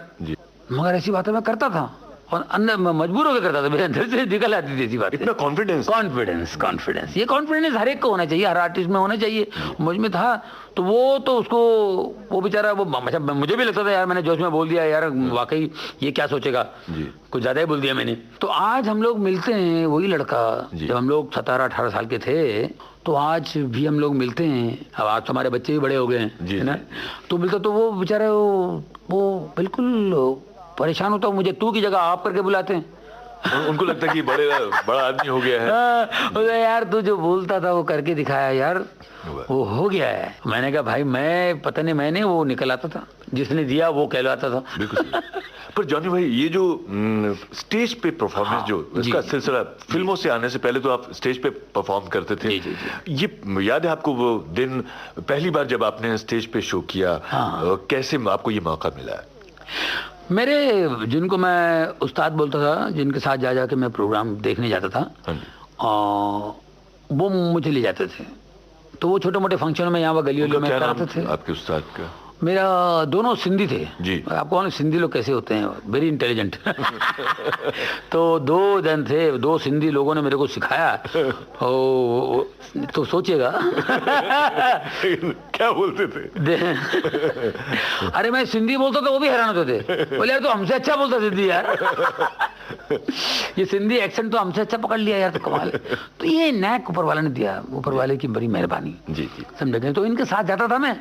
मगर ऐसी बातें मैं करता था और अंदर मजबूर होकर करता था, मेरे अंदर से निकल आती थी ऐसी बात। इतना कॉन्फिडेंस, ये कॉन्फिडेंस हर एक को होना चाहिए, हर आर्टिस्ट में होना चाहिए। मुझ में था तो वो तो उसको, वो बेचारा, वो मुझे भी लगता था यार मैंने जोश में बोल दिया यार, वाकई ये क्या सोचेगा, कुछ ज्यादा ही बोल दिया मैंने। तो आज हम लोग मिलते हैं, वही लड़का जब हम लोग 17-18 साल के थे, तो आज भी हम लोग मिलते हैं। अब आज तो हमारे बच्चे भी बड़े हो गए हैं, है ना? तो मिलता तो वो बेचारा वो बिल्कुल परेशान होता हूँ, मुझे तू की जगह आप करके बुलाते हैं। उनको लगता है कि बड़ा आदमी हो गया है। यार तू जो बोलता था वो करके दिखाया यार, वो हो गया है। मैंने कहा भाई मैं पता नहीं, मैंने वो निकल आता था, जिसने दिया वो कहलाता था। बिल्कुल। पर जॉनी भाई ये जो स्टेज पे परफॉर्मेंस जो इसका सिलसिला, फिल्मों से आने से पहले तो आप स्टेज पे परफॉर्म करते थे। ये याद है आपको वो दिन पहली बार जब आपने स्टेज पे शो किया, कैसे आपको ये मौका मिला? मेरे जिनको मैं उस्ताद बोलता था, जिनके साथ जा के मैं प्रोग्राम देखने जाता था, वो मुझे ले जाते थे। तो वो छोटे मोटे फंक्शनों में यहाँ वो गली में कराते थे। आपके उस्ताद का? मेरा दोनों सिंधी थे जी। आपको मालूम सिंधी लोग कैसे होते हैं, वेरी इंटेलिजेंट। तो 2 जन थे, 2 सिंधी लोगों ने मेरे को सिखाया। तो सोचिएगा क्या बोलते थे? अरे मैं सिंधी बोलता था, वो भी हैरान होते थे, बोले यार तो हमसे अच्छा बोलता सिंधी यार। ये सिंधी एक्सेंट तो हमसे अच्छा पकड़ लिया यार, तो कमाल। तो ये नैक ऊपर वाले ने दिया, ऊपर वाले की बड़ी मेहरबानी, समझे। तो इनके साथ जाता था मैं,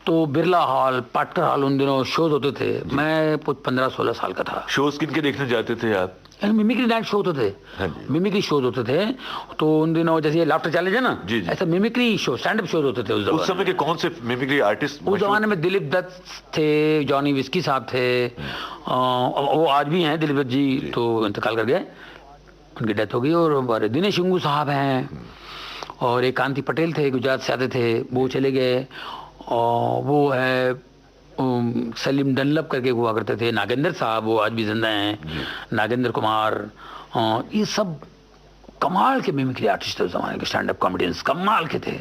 तो बिरला हॉल, पाटकर हॉल, उन दिनों शोज होते थे। मैं 15-16 साल का था। शोज किनके देखने जाते थे आप? मिमिक्री नाइट शो होते हाँ थे, जी। मिमिक्री शोज होते थे। तो उन दिनों जैसे लाफ्टर चैलेंज है ना, जी, जी। ऐसा mimicry show, stand up shows होते थे उस उस समय के कौन से मिमिक्री आर्टिस्ट उस जमाने में दिलीप दत्त थे, जॉनी विस्की साहब थे, वो आज भी हैं दिलीप दत्त जी, तो इंतकाल कर गए, उनकी डेथ हो गई। और दिनेश हिंगू साहब हैं, और एक कांति पटेल थे, गुजरात से आते थे, वो चले गए। और वो है सलीम डनलप करके हुआ करते थे, नागेंद्र साहब, वो आज भी जिंदा हैं, नागेंद्र कुमार। ये सब कमाल के मिमिक्री आर्टिस्ट थे उस जमाने के, स्टैंड अप कॉमेडियंस कमाल के थे।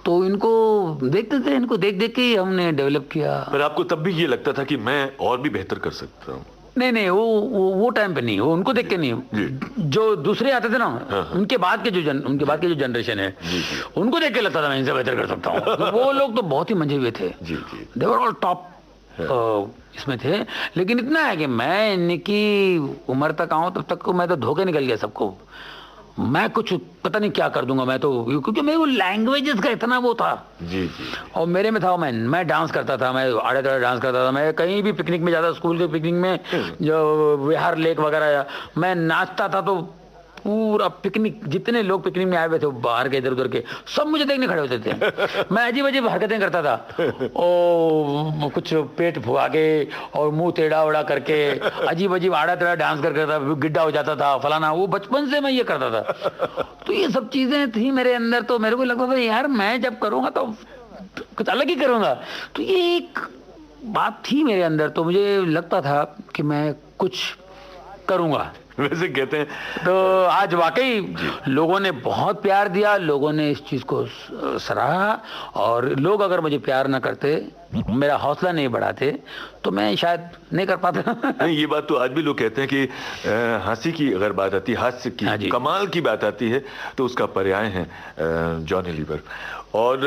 तो इनको देखते थे, इनको देख देख के ही हमने डेवलप किया। पर आपको तब भी ये लगता था कि मैं और भी बेहतर कर सकता हूँ? नहीं, वो टाइम पे नहीं, वो उनको देख के नहीं, जो दूसरे आते थे ना, उनके बाद के जो जनरेशन है, उनको देख के लगता था मैं इनसे बेहतर कर सकता हूँ। वो लोग तो बहुत ही मंजे हुए थे, दे वर ऑल टॉप इसमें थे। लेकिन इतना है कि मैं इनकी उम्र तक आऊँ तब तक मैं तो धोखे निकल गया सबको। मैं कुछ पता नहीं क्या कर दूंगा मैं तो, क्योंकि मेरे को लैंग्वेजेस का इतना वो था। जी। और मेरे में था, मैं डांस करता था, मैं आड़े तड़े डांस करता था। मैं कहीं भी पिकनिक में जाता, स्कूल के पिकनिक में, जो विहार लेक वगैरह, मैं नाचता था तो पूरा पिकनिक, जितने लोग पिकनिक में आए हुए थे बाहर के इधर उधर के, सब मुझे देखने खड़े होते थे। मैं अजीब अजीब हरकतें करता था, ओ कुछ पेट फुआ के और मुंह टेढ़ा उड़ा करके अजीब अजीब आड़ा टेढ़ा डांस करता था, गिड्ढा हो जाता था फलाना, वो बचपन से मैं ये करता था। तो ये सब चीजें थी मेरे अंदर। तो मेरे को लगता था यार मैं जब करूँगा तो कुछ अलग ही करूँगा। तो ये एक बात थी मेरे अंदर, तो मुझे लगता था कि मैं कुछ करूँगा। वैसे कहते हैं तो आज वाकई लोगों ने बहुत प्यार दिया, लोगों ने इस चीज़ को सराहा। और लोग अगर मुझे प्यार ना करते, मेरा हौसला नहीं बढ़ाते, तो मैं शायद नहीं कर पाता। नहीं, ये बात तो आज भी लोग कहते हैं कि हंसी की अगर बात आती है, हास्य की, हाँ जी। कमाल की बात आती है, तो उसका पर्याय है जॉनी लीवर। और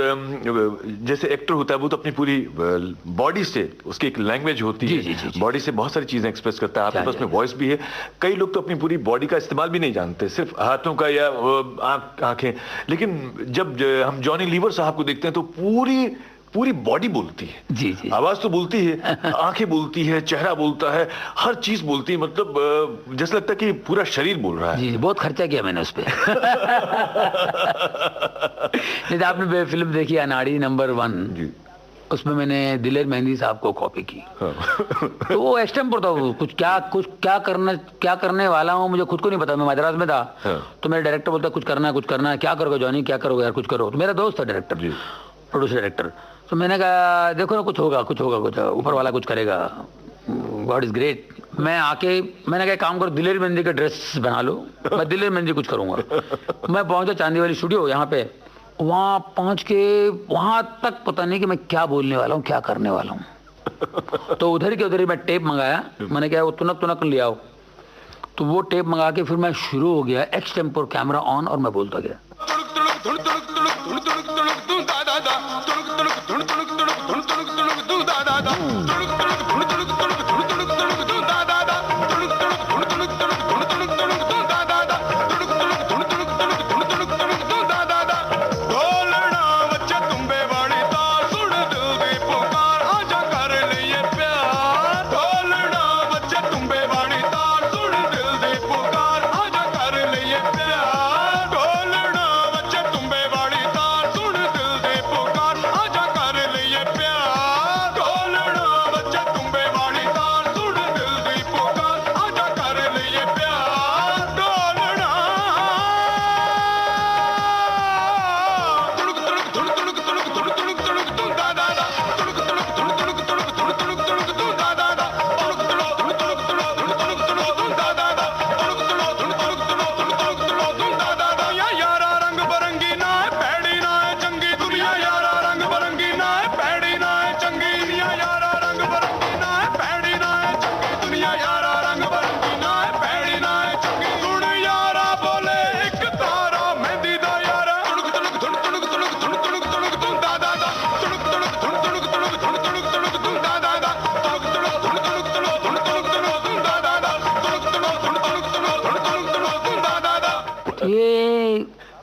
जैसे एक्टर होता है वो तो अपनी पूरी बॉडी से, उसकी एक लैंग्वेज होती है, बॉडी से बहुत सारी चीजें एक्सप्रेस करता है। आपके पास में वॉइस भी है। कई लोग तो अपनी पूरी बॉडी का इस्तेमाल भी नहीं जानते, सिर्फ हाथों का या आंखें। लेकिन जब हम जॉनी लीवर साहब को देखते हैं तो पूरी बॉडी बोलती है। जी। आवाज तो बोलती है, आंखें बोलती है, चेहरा बोलता है, हर चीज बोलती है। मतलब जैसे लगता है कि पूरा शरीर बोल रहा है। जी, बहुत खर्चा किया मैंने उस पे। जैसे आपने फिल्म देखी अनाड़ी नंबर 1 जी, उसमें मैंने दिलेर मेहंदी साहब को कॉपी की। तो वो एक्सटेम्पोर था, कुछ क्या करने वाला हूँ मुझे खुद को नहीं पता। मैं मद्रास में था, तो मेरा डायरेक्टर बोलता कुछ करना है, क्या करोगे जॉनी, क्या करोगे यार, कुछ करो। तो मेरा दोस्त था डायरेक्टर, प्रोड्यूसर डायरेक्टर। तो मैंने कहा देखो ना, कुछ होगा, ऊपर वाला कुछ करेगा, गॉड इज ग्रेट। मैंने कहा काम करो, दिलेर मेहंदी का ड्रेस बना लो, मैं दिलेर मेहंदी कुछ करूंगा। मैं पहुंचा चांदी वाली स्टूडियो यहाँ पे, वहां पहुंच के वहां तक पता नहीं कि मैं क्या बोलने वाला हूँ, क्या करने वाला हूँ। तो उधर के उधर ही मैं टेप मंगाया, मैंने कहा वो तुनक ले आओ। तो वो टेप मंगा के फिर मैं शुरू हो गया, एक्सटेम्पोर कैमरा ऑन, और मैं बोलता गया।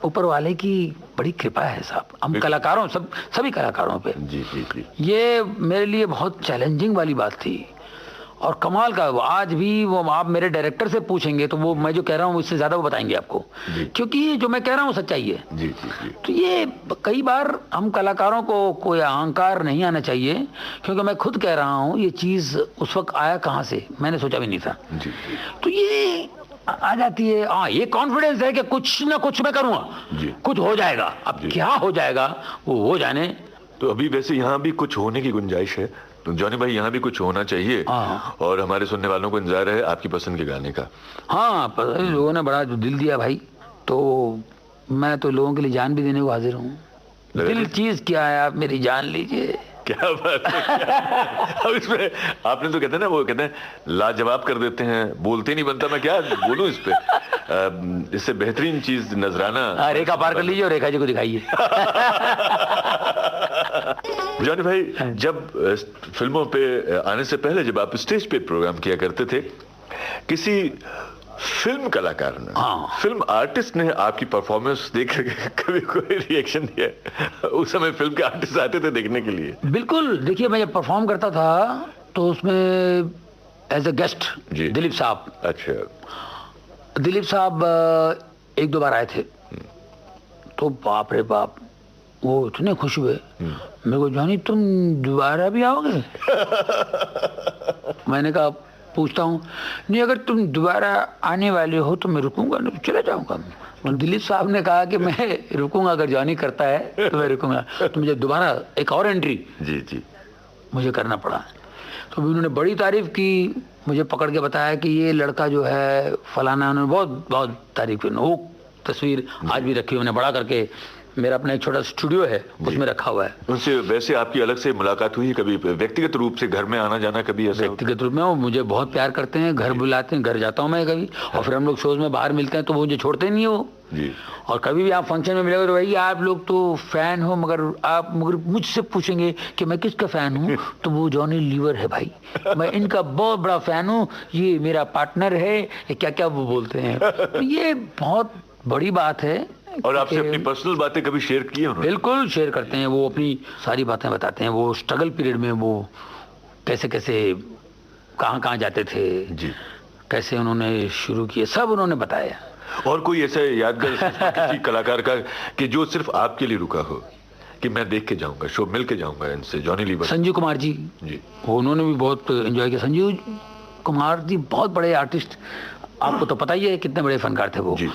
ऊपर वाले की बड़ी कृपा है साहब, हम कलाकारों सभी कलाकारों पे। जी। ये मेरे लिए बहुत चैलेंजिंग वाली बात थी। और कमाल का आज भी वो आप मेरे डायरेक्टर से पूछेंगे तो वो मैं जो कह रहा हूँ इससे ज्यादा वो बताएंगे आपको, क्योंकि ये जो मैं कह रहा हूँ सच्चाई है। जी जी जी। तो ये कई बार हम कलाकारों को कोई अहंकार नहीं आना चाहिए, क्योंकि मैं खुद कह रहा हूँ ये चीज उस वक्त आया कहाँ से, मैंने सोचा भी नहीं था। जी। तो ये आ जाती है। हाँ, ये कॉन्फिडेंस है कि कुछ ना कुछ मैं करूँगा, कुछ हो जाएगा। अब क्या हो जाएगा वो जाने। तो अभी वैसे यहाँ भी कुछ होने की गुंजाइश है, तो जॉनी भाई यहाँ भी कुछ होना चाहिए। और हमारे सुनने वालों को इंतजार है आपकी पसंद के गाने का। हाँ, लोगों ने बड़ा दिल दिया भाई, तो मैं तो लोगों के लिए जान भी देने को हाजिर हूँ। दिल चीज क्या है, आप मेरी जान लीजिए। क्या बात है। अब इसमें आपने तो कहते हैं ना, वो कहते हैं लाजवाब कर देते हैं, बोलते नहीं बनता, मैं क्या बोलूं इस पे। इससे बेहतरीन चीज नजराना। रेखा पार कर लीजिए और रेखा जी को दिखाइए। जॉनी भाई, जब फिल्मों पे आने से पहले जब आप स्टेज पे प्रोग्राम किया करते थे, किसी फिल्म कलाकार ने, फिल्म आर्टिस्ट ने आपकी परफॉर्मेंस देख कभी कोई रिएक्शन दिया? उस समय फिल्म के आर्टिस्ट आते थे देखने के लिए। बिल्कुल, देखिए मैं जब परफॉर्म करता था तो उसमें एज ए गेस्ट दिलीप साहब। अच्छा। दिलीप साहब एक दो बार आए थे, तो बाप रे बाप वो इतने खुश हुए। मेरे को, जॉनी तुम दोबारा भी आओगे? मैंने कहा पूछता हूँ, नहीं अगर तुम दोबारा आने वाले हो तो मैं रुकूंगा, नहीं चला जाऊंगा। तो दिलीप साहब ने कहा कि मैं रुकूंगा, अगर जॉनी करता है तो मैं रुकूंगा। तो मुझे दोबारा एक और एंट्री जी मुझे करना पड़ा। तो उन्होंने बड़ी तारीफ की, मुझे पकड़ के बताया कि ये लड़का जो है फलाना, उन्होंने बहुत बहुत तारीफ की। वो तस्वीर आज भी रखी उन्होंने बड़ा करके, मेरा अपना एक छोटा स्टूडियो है उसमें रखा हुआ है। उनसे वैसे आपकी अलग से मुलाकात हुई कभी, व्यक्तिगत रूप से घर में आना जाना कभी ऐसा? व्यक्तिगत रूप में वो मुझे बहुत प्यार करते हैं, घर बुलाते हैं, घर जाता हूँ मैं कभी, और फिर हम लोग शोज में बाहर मिलते हैं तो वो मुझे छोड़ते नहीं हो जी। और कभी भी आप फंक्शन में मिलेंगे तो भाई आप लोग तो फैन हो, मगर मुझसे पूछेंगे कि मैं किसका फैन हूँ तो वो जॉनी लीवर है भाई, मैं इनका बहुत बड़ा फैन हूँ, ये मेरा पार्टनर है, क्या क्या वो बोलते हैं। तो ये बहुत बड़ी बात है। और आपसे अपनी पर्सनल बातें कभी शेयर की हैं? बिल्कुल शेयर करते हैं, वो अपनी सारी बातें बताते हैं, वो स्ट्रगल पीरियड में वो कैसे कैसे कहाँ कहाँ जाते थे जी, कैसे उन्होंने शुरू किए, सब उन्होंने बताया। और कोई ऐसा यादगार किसी कलाकार का कि जो सिर्फ आपके लिए रुका हो कि मैं देख के जाऊंगा, शो मिल के जाऊंगा इनसे? जॉनी लीवर। संजीव कुमार जी उन्होंने भी बहुत एंजॉय किया। संजीव कुमार जी बहुत बड़े आर्टिस्ट, आपको तो पता ही है कितने बड़े फनकार थे वो जी।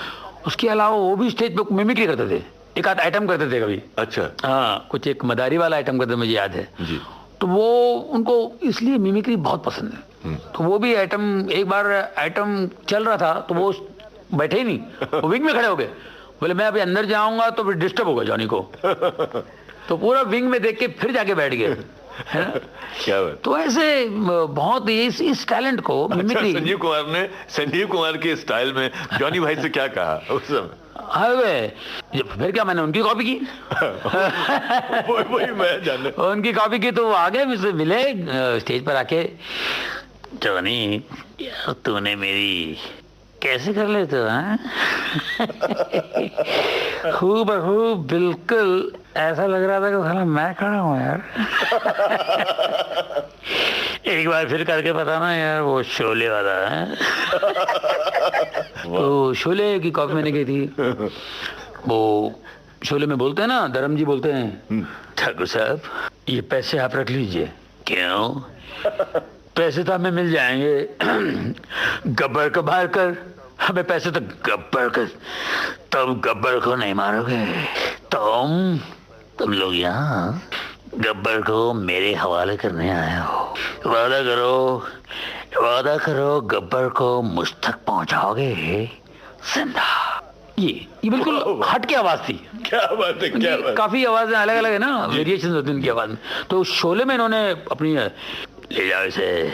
उसके अलावा वो भी स्टेज पे मिमिक्री करते थे, एक आध आइटम करते थे कभी। अच्छा। हाँ, कुछ एक मदारी वाला आइटम करते, मुझे याद है जी। तो वो उनको इसलिए मिमिक्री बहुत पसंद है। तो वो भी आइटम, एक बार आइटम चल रहा था तो वो बैठे ही नहीं, वो विंग में खड़े हो गए, बोले मैं अभी अंदर जाऊंगा तो फिर डिस्टर्ब होगा जॉनी को। तो पूरा विंग में देख के फिर जाके बैठ गए, है ना? क्या बात। तो ऐसे बहुत इस टैलेंट को मिमिक्री। संजीव कुमार के स्टाइल में जॉनी भाई से क्या कहा उस समय? फिर क्या, मैंने उनकी कॉपी की। वही मैं जानने, उनकी कॉपी की तो वो आ गए, मुझसे मिले स्टेज पर आके, जॉनी यार तूने मेरी कैसे कर लेते हो? खूब खूब, बिल्कुल ऐसा लग रहा था कि साला मैं खड़ा हूँ यार। एक बार फिर करके बताना यार, वो शोले वाला है। तो शोले की कॉपी मैंने की थी। वो शोले में बोलते हैं ना, धर्म जी बोलते हैं, ठाकुर साहब ये पैसे आप रख लीजिए। क्यों? पैसे तो हमें मिल जाएंगे, गब्बर को मार कर हमें पैसे तो गब्बर कर, तुम गब्बर को नहीं मारोगे, तुम लोग यहाँ गब्बर को मेरे हवाले करने आए हो। वादा करो गब्बर को मुझ तक पहुंचाओगे जिंदा। ये बिल्कुल हट की आवाज थी। क्या बात है, क्या बात। काफी आवाजें अलग अलग है ना, वेरिएशन होती है उनकी आवाज में। तो शोले में इन्होंने अपनी, ले जाओ इसे,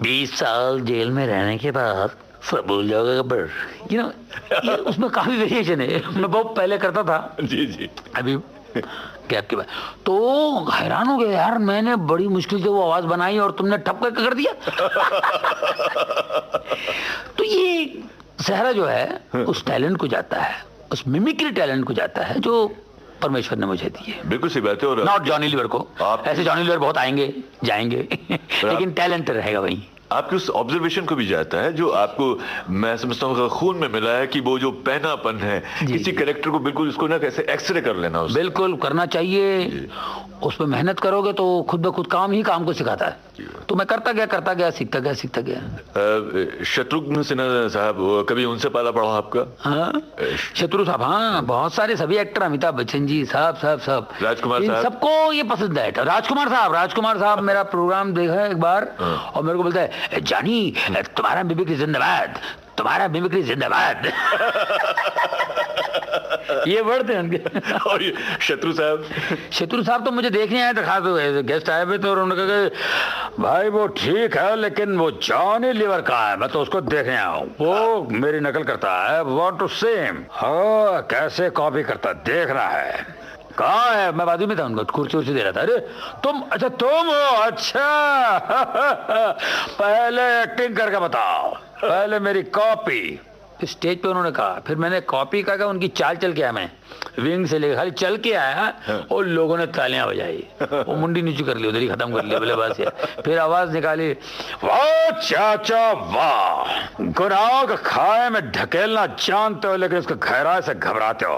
20 साल जेल में रहने के बाद सब भूल जाओगे गब्बर, यू नो। उसमें काफी वेरिएशन है, मैं बहुत पहले करता था जी, अभी गैप के बाद। तो हैरान हो गया यार, मैंने बड़ी मुश्किल से वो आवाज बनाई और तुमने ठप करके कर दिया। तो ये सहरा जो है उस टैलेंट को जाता है, उस मिमिक्री टैलेंट को जाता है जो परमेश्वर ने मुझे दी है। बिल्कुल सी बात है। और नॉट जॉनी लीवर को, ऐसे जॉनी लीवर बहुत आएंगे जाएंगे, लेकिन टैलेंट रहेगा वही। आपके उस ऑब्जर्वेशन को भी जाता है जो आपको, मैं समझता हूँ खून में मिला है, कि वो जो पहनापन है किसी कैरेक्टर को, बिल्कुल उसको ना कैसे एक्सरे कर लेना उसको। बिल्कुल करना चाहिए, उस पर मेहनत करोगे तो खुद ब खुद काम ही काम को सिखाता है। तो मैं करता गया, सीखता गया। शत्रुघ्न सिन्हा साहब, कभी उनसे पाला पड़ा आपका? हाँ, शत्रु साहब, हाँ बहुत सारे सभी एक्टर, अमिताभ बच्चन जी, सब राजकुमार साहब, सबको ये पसंद है। राजकुमार साहब मेरा प्रोग्राम देखा है एक बार और मेरे को बोलता है, जानी तुम्हारा मिमिक्री जिंदाबाद, तुम्हारा मिमिक्री जिंदाबाद। ये वर्ड थे उनके। और ये शत्रु साहब तो मुझे देखने आए थे, खास गेस्ट आए हुए थे और उन्होंने कहा भाई वो ठीक है लेकिन वो जॉनी लीवर का है, मैं तो उसको देखने आया हूँ, वो मेरी नकल करता है, वांट टू सेम, हाँ कैसे कॉपी करता देखना है। कहाँ है? मैं बाजू में था, उनको कुर्सी दे रहा था। अरे तुम हो, अच्छा पहले एक्टिंग करके बताओ, पहले मेरी कॉपी। स्टेज पे उन्होंने कहा, फिर मैंने कॉपी का कहा, उनकी चाल चल के आया, मैं विंग से लेकर खाली चल के आया और लोगों ने तालियां बजाई, वो मुंडी नीचे कर ली, उधर ही खत्म कर लिया बोले बस यार। फिर आवाज निकाली, वाह चाचा वाह, गुनाह का खाए में ढकेलना जानते हो लेकिन उसको गहराई से घबराते हो,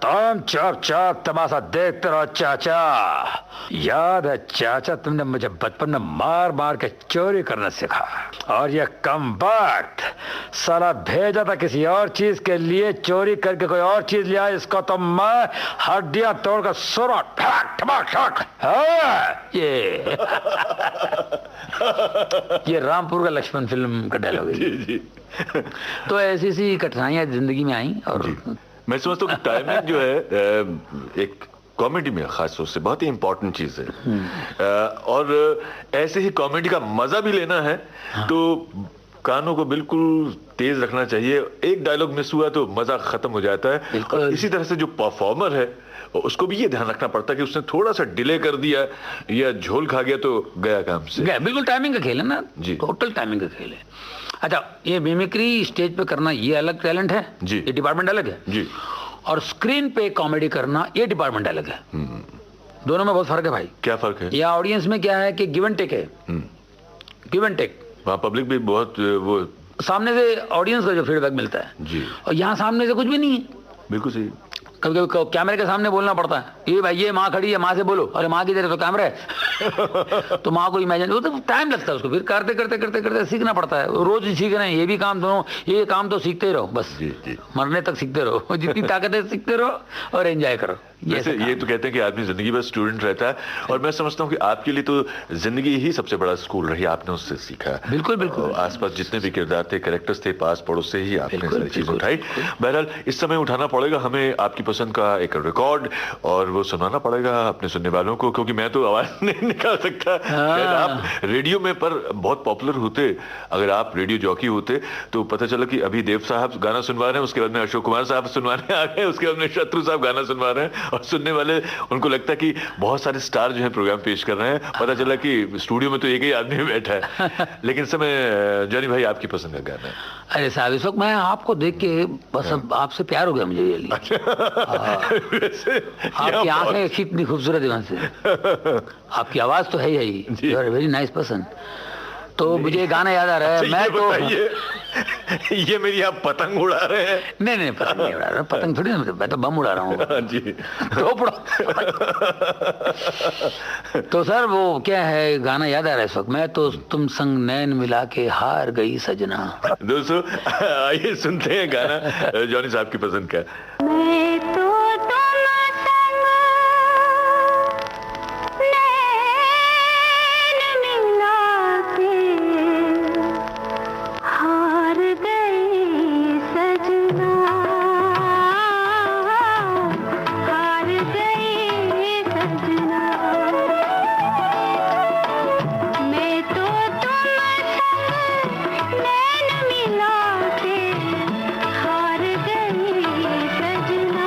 तुम चुपचाप तमाशा देखते रहो चाचा। याद है चाचा, तुमने मुझे बचपन में मार मार के चोरी करना सिखा, और ये कमबख्त साला भेजा था किसी और चीज के लिए, चोरी करके कोई और चीज लिया, इसको तो मैं हड्डियां तोड़कर सुरा ठक ठक ठक। ये रामपुर का लक्ष्मण फिल्म का डायलॉग है। जी। तो ऐसी सी कठिनाइयां जिंदगी में आई। और मैं समझता हूँ कि टाइमिंग जो है एक कॉमेडी में खास तौर से बहुत ही इंपॉर्टेंट चीज है, और ऐसे ही कॉमेडी का मजा भी लेना है तो कानों को बिल्कुल तेज रखना चाहिए। एक डायलॉग मिस हुआ तो मजा खत्म हो जाता है। और इसी तरह से जो परफॉर्मर है उसको भी ये ध्यान रखना पड़ता है कि उसने थोड़ा सा डिले कर दिया या झोल खा गया तो गया काम से। गया, बिल्कुल टाइमिंग का खेल है ना जी, टोटल टाइमिंग का खेल है। अच्छा, ये मिमिक्री स्टेज पे करना ये अलग टैलेंट है जी, ये डिपार्टमेंट अलग है जी, और स्क्रीन पे कॉमेडी करना ये डिपार्टमेंट अलग है। दोनों में बहुत फर्क है भाई। क्या फर्क है? या ऑडियंस में क्या है कि गिव एंड टेक है, गिव एंड टेक। वहाँ पब्लिक भी बहुत वो सामने से ऑडियंस का जो फीडबैक मिलता है जी, और यहाँ सामने से कुछ भी नहीं है। बिल्कुल सही। कभी कभी कैमरे के सामने बोलना पड़ता है, ये भाई ये माँ खड़ी है, माँ से बोलो, अरे माँ की तरह तो कैमरा है। तो माँ को इमेजिन, वो तो टाइम लगता है उसको, फिर करते करते करते करते सीखना पड़ता है। रोज ही सीख रहे हैं, ये भी काम दोनों, ये काम तो सीखते रहो बस, जी, जी। मरने तक सीखते रहो, जितनी ताकत है सीखते रहो और एंजॉय करो। वैसे ये तो कहते हैं कि आदमी जिंदगी भर स्टूडेंट रहता है, और मैं समझता हूँ कि आपके लिए तो जिंदगी ही सबसे बड़ा स्कूल रही, आपने उससे सीखा। बिल्कुल बिल्कुल। आसपास जितने भी किरदार थे, कैरेक्टर्स थे, पास पड़ोस से ही आपने सारी चीज उठाई। बहरहाल इस समय उठाना पड़ेगा हमें आपकी पसंद का एक रिकॉर्ड, और वो सुनाना पड़ेगा अपने सुनने वालों को, क्योंकि मैं तो आवाज नहीं निकाल सकता। आप रेडियो में पर बहुत पॉपुलर होते, अगर आप रेडियो जॉकी होते तो पता चला कि अभी देव साहब गाना सुनवा रहे हैं, उसके बाद में अशोक कुमार साहब सुनवाने आ गए, उसके बाद में शत्रु साहब गाना सुनवा रहे हैं, और सुनने वाले उनको लगता है कि बहुत सारे स्टार जो है प्रोग्राम पेश कर रहे हैं। पता चला कि स्टूडियो में तो एक ही आदमी बैठा है। लेकिन इस समय जॉनी भाई आपकी पसंद का गाना है। अरे साहब, इस वक्त मैं आपको देख के बस अब आपसे प्यार हो गया मुझे। ये आपकी आंखें कितनी खूबसूरत है, से आपकी आवाज तो है यही, you are very nice person. तो मुझे गाना याद आ रहा है। मैं तो ये मेरी आप पतंग उड़ा रहे हैं? नहीं पतंग नहीं उड़ा रहा, पतंग थोड़ी, मैं तो बम उड़ा रहा हूँ जी। तो सर वो क्या है, गाना याद आ रहा है इस वक्त। मैं तो तुम संग नैन मिला के हार गई सजना। दोस्तों आइए सुनते हैं गाना जॉनी साहब की पसंद का। मैं तो सजना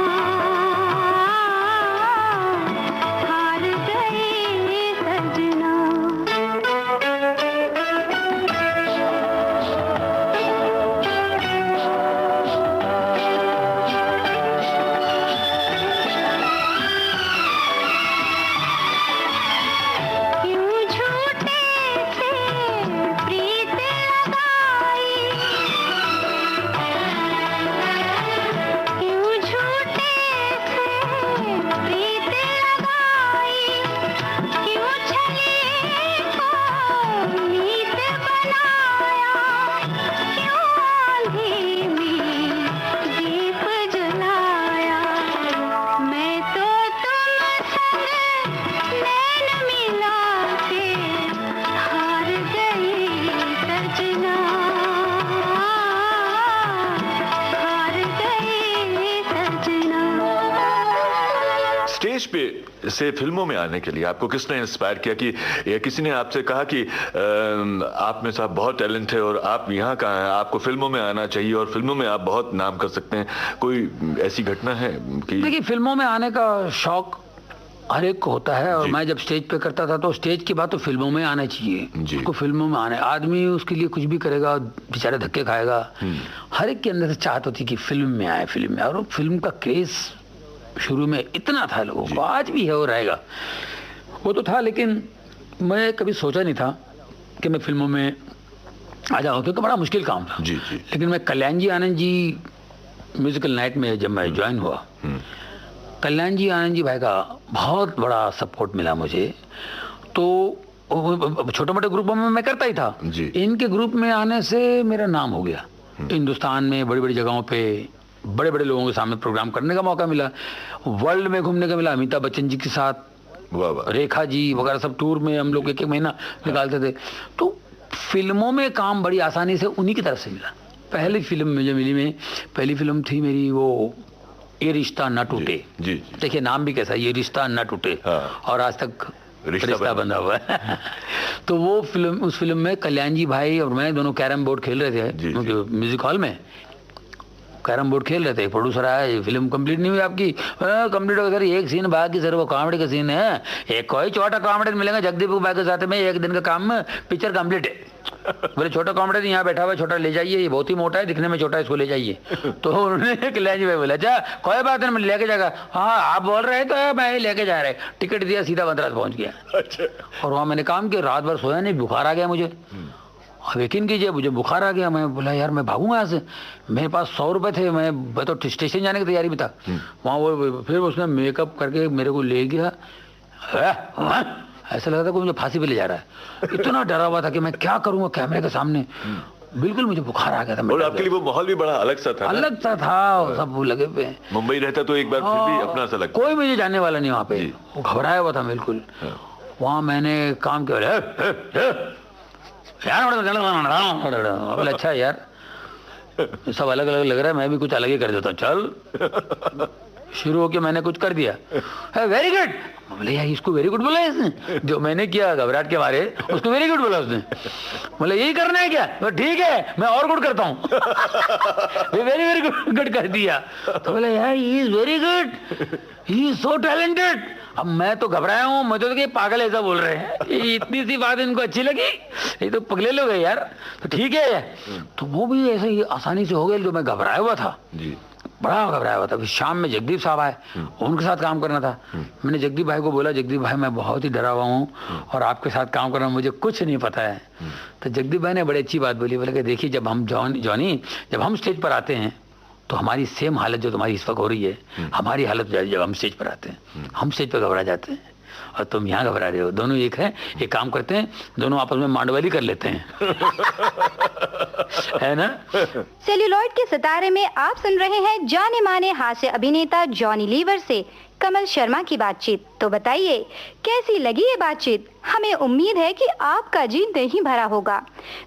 स्टेज पे से फिल्मों में आने के लिए आपको किसने इंस्पायर किया कि या किसी ने आपसे कहा कि आप में साहब बहुत टैलेंट है और आप यहाँ का हैं, आपको फिल्मों में आना चाहिए और फिल्मों में आप बहुत नाम कर सकते हैं, कोई ऐसी घटना है कि? देखिए, फिल्मों में आने का शौक हर एक को होता है और मैं जब स्टेज पे करता था तो स्टेज की बात तो फिल्मों में आना चाहिए, उसको फिल्मों में आने, आदमी उसके लिए कुछ भी करेगा, बेचारे धक्के खाएगा। हर एक के अंदर से चाहत होती कि फिल्म में आए, फिल्म में। और फिल्म का क्रेज शुरू में इतना था लोगों को, आज भी है और रहेगा, वो तो था। लेकिन मैं कभी सोचा नहीं था कि मैं फिल्मों में आ जाऊँ, क्योंकि बड़ा मुश्किल काम था। लेकिन मैं कल्याण जी आनंद जी म्यूजिकल नाइट में जब मैं ज्वाइन हुआ, कल्याण जी आनंद जी भाई का बहुत बड़ा सपोर्ट मिला मुझे। तो छोटे मोटे ग्रुपों में मैं करता ही था, इनके ग्रुप में आने से मेरा नाम हो गया। हिंदुस्तान में बड़ी बड़ी जगहों पे बड़े बड़े लोगों के सामने प्रोग्राम करने का मौका मिला, वर्ल्ड में घूमने का मिला, अमिताभ बच्चन जी के साथ, रेखा जी वगैरह सब टूर में हम लोग एक महीना निकालते थे। तो फिल्मों में काम बड़ी आसानी से उन्हीं की तरफ से मिला। पहली फिल्म मुझे मिली, में पहली फिल्म थी मेरी वो ये रिश्ता न टूटे। देखिए नाम भी कैसा, ये रिश्ता न टूटे, और आज तक रिश्ता बंधा हुआ है। तो वो फिल्म, उस फिल्म में कल्याण जी भाई और मैं दोनों कैरम बोर्ड खेल रहे थे म्यूजिक हॉल में, कैरम बोर्ड खेल रहे थे। प्रोड्यूसर आया, फिल्म कंप्लीट नहीं हुई आपकी? कंप्लीट हो गई सर, एक सीन बाकी सर, वो कॉमेडी का सीन है, एक कोई छोटा कॉमेडी मिलेगा जगदीप भाई के साथ में, एक दिन का काम में पिक्चर कंप्लीट है। बोले छोटा कॉमेडी यहाँ बैठा हुआ, छोटा ले जाइए, ये बहुत ही मोटा है, दिखने में छोटा है, इसको ले जाइए। तो उन्होंने कल्याण जी भाई बोला, अच्छा कोई बात नहीं, मैं लेके जाएगा। हाँ आप बोल रहे तो मैं ही लेके जा रहे। टिकट दिया, सीधा मद्रास पहुंच गया। और वहाँ मैंने काम किया, रात भर सोया नहीं, बुखार आ गया मुझे। अब यकीन कीजिए, मुझे बुखार आ गया। मैं बोला यार मैं भागूंगा यहाँ से, मेरे पास 100 रुपये थे, मैं तो स्टेशन जाने की तैयारी में था। वहाँ वो फिर उसने मेकअप करके मेरे को ले गया, ऐसा लगा था कि मुझे फांसी पे ले जा रहा है। इतना डरा हुआ था कि मैं क्या करूँगा कैमरे के सामने, बिल्कुल मुझे बुखार आ गया था। और आपके लिए वो माहौल भी बड़ा अलग सा था, अलग सा था, सब वो लगे पे। मुंबई रहता तो एक बार फिर भी अपना सा लगता, कोई मुझे जानने वाला नहीं वहाँ पे, वो घबराया हुआ था बिल्कुल। वहाँ मैंने काम किया, यार अच्छा यार सब अलग अलग लग रहा है, मैं भी कुछ अलग ही कर देता हूँ, चल। शुरू होके मैंने कुछ कर दिया, वेरी गुड। बोले यार इसको वेरी गुड बोला इसने, जो मैंने किया घबराहट के मारे उसको वेरी गुड बोला उसने। बोले यही करना है क्या? तो ठीक है मैं और गुड करता हूँ। वेरी वेरी गुड कर दिया। तो बोले यार he is very good, he is so talented. अब मैं तो घबराया हूँ, मुझे तो पागल ऐसा बोल रहे हैं, इतनी सी बात इनको अच्छी लगी, ये तो पगले लोग हैं यार। तो ठीक है, तो वो भी ऐसे ही आसानी से हो गया, जो मैं घबराया हुआ था बड़ा घबराया हुआ था। फिर शाम में जगदीप साहब आए, उनके साथ काम करना था। मैंने जगदीप भाई को बोला, जगदीप भाई मैं बहुत ही डरा हुआ हूँ और आपके साथ काम करना मुझे कुछ नहीं पता है। तो जगदीप भाई ने बड़ी अच्छी बात बोली, बोले कि देखिए जब हम जॉनी जब हम स्टेज पर आते हैं तो हमारी सेम हालत जो तुम्हारी इस वक्त हो रही है, हमारी हालत जब हम स्टेज पर आते हैं, हम स्टेज पर घबरा जाते हैं और तुम यहाँ घबरा रहे हो। दोनों एक है, एक काम करते हैं, दोनों आपस में मांडवाली कर लेते हैं। है ना? सेल्यूलॉइड के सितारे में आप सुन रहे हैं जाने माने हास्य अभिनेता जॉनी लीवर से कमल शर्मा की बातचीत। तो बताइए कैसी लगी ये बातचीत? हमें उम्मीद है कि आपका जी नहीं भरा होगा।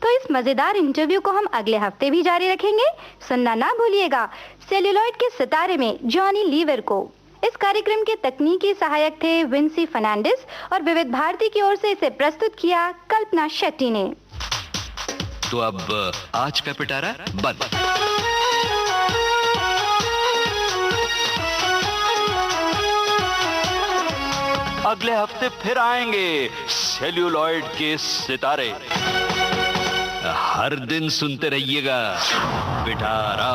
तो इस मजेदार इंटरव्यू को हम अगले हफ्ते भी जारी रखेंगे, सुनना ना भूलिएगा सेल्यूलॉइड के सितारे में जॉनी लीवर को। इस कार्यक्रम के तकनीकी सहायक थे विंसी फर्नांडिस और विविध भारती की ओर से इसे प्रस्तुत किया कल्पना शेट्टी ने। तो अब आज का पिटारा बंद। अगले हफ्ते फिर आएंगे सेल्यूलॉइड के सितारे। हर दिन सुनते रहिएगा पिटारा।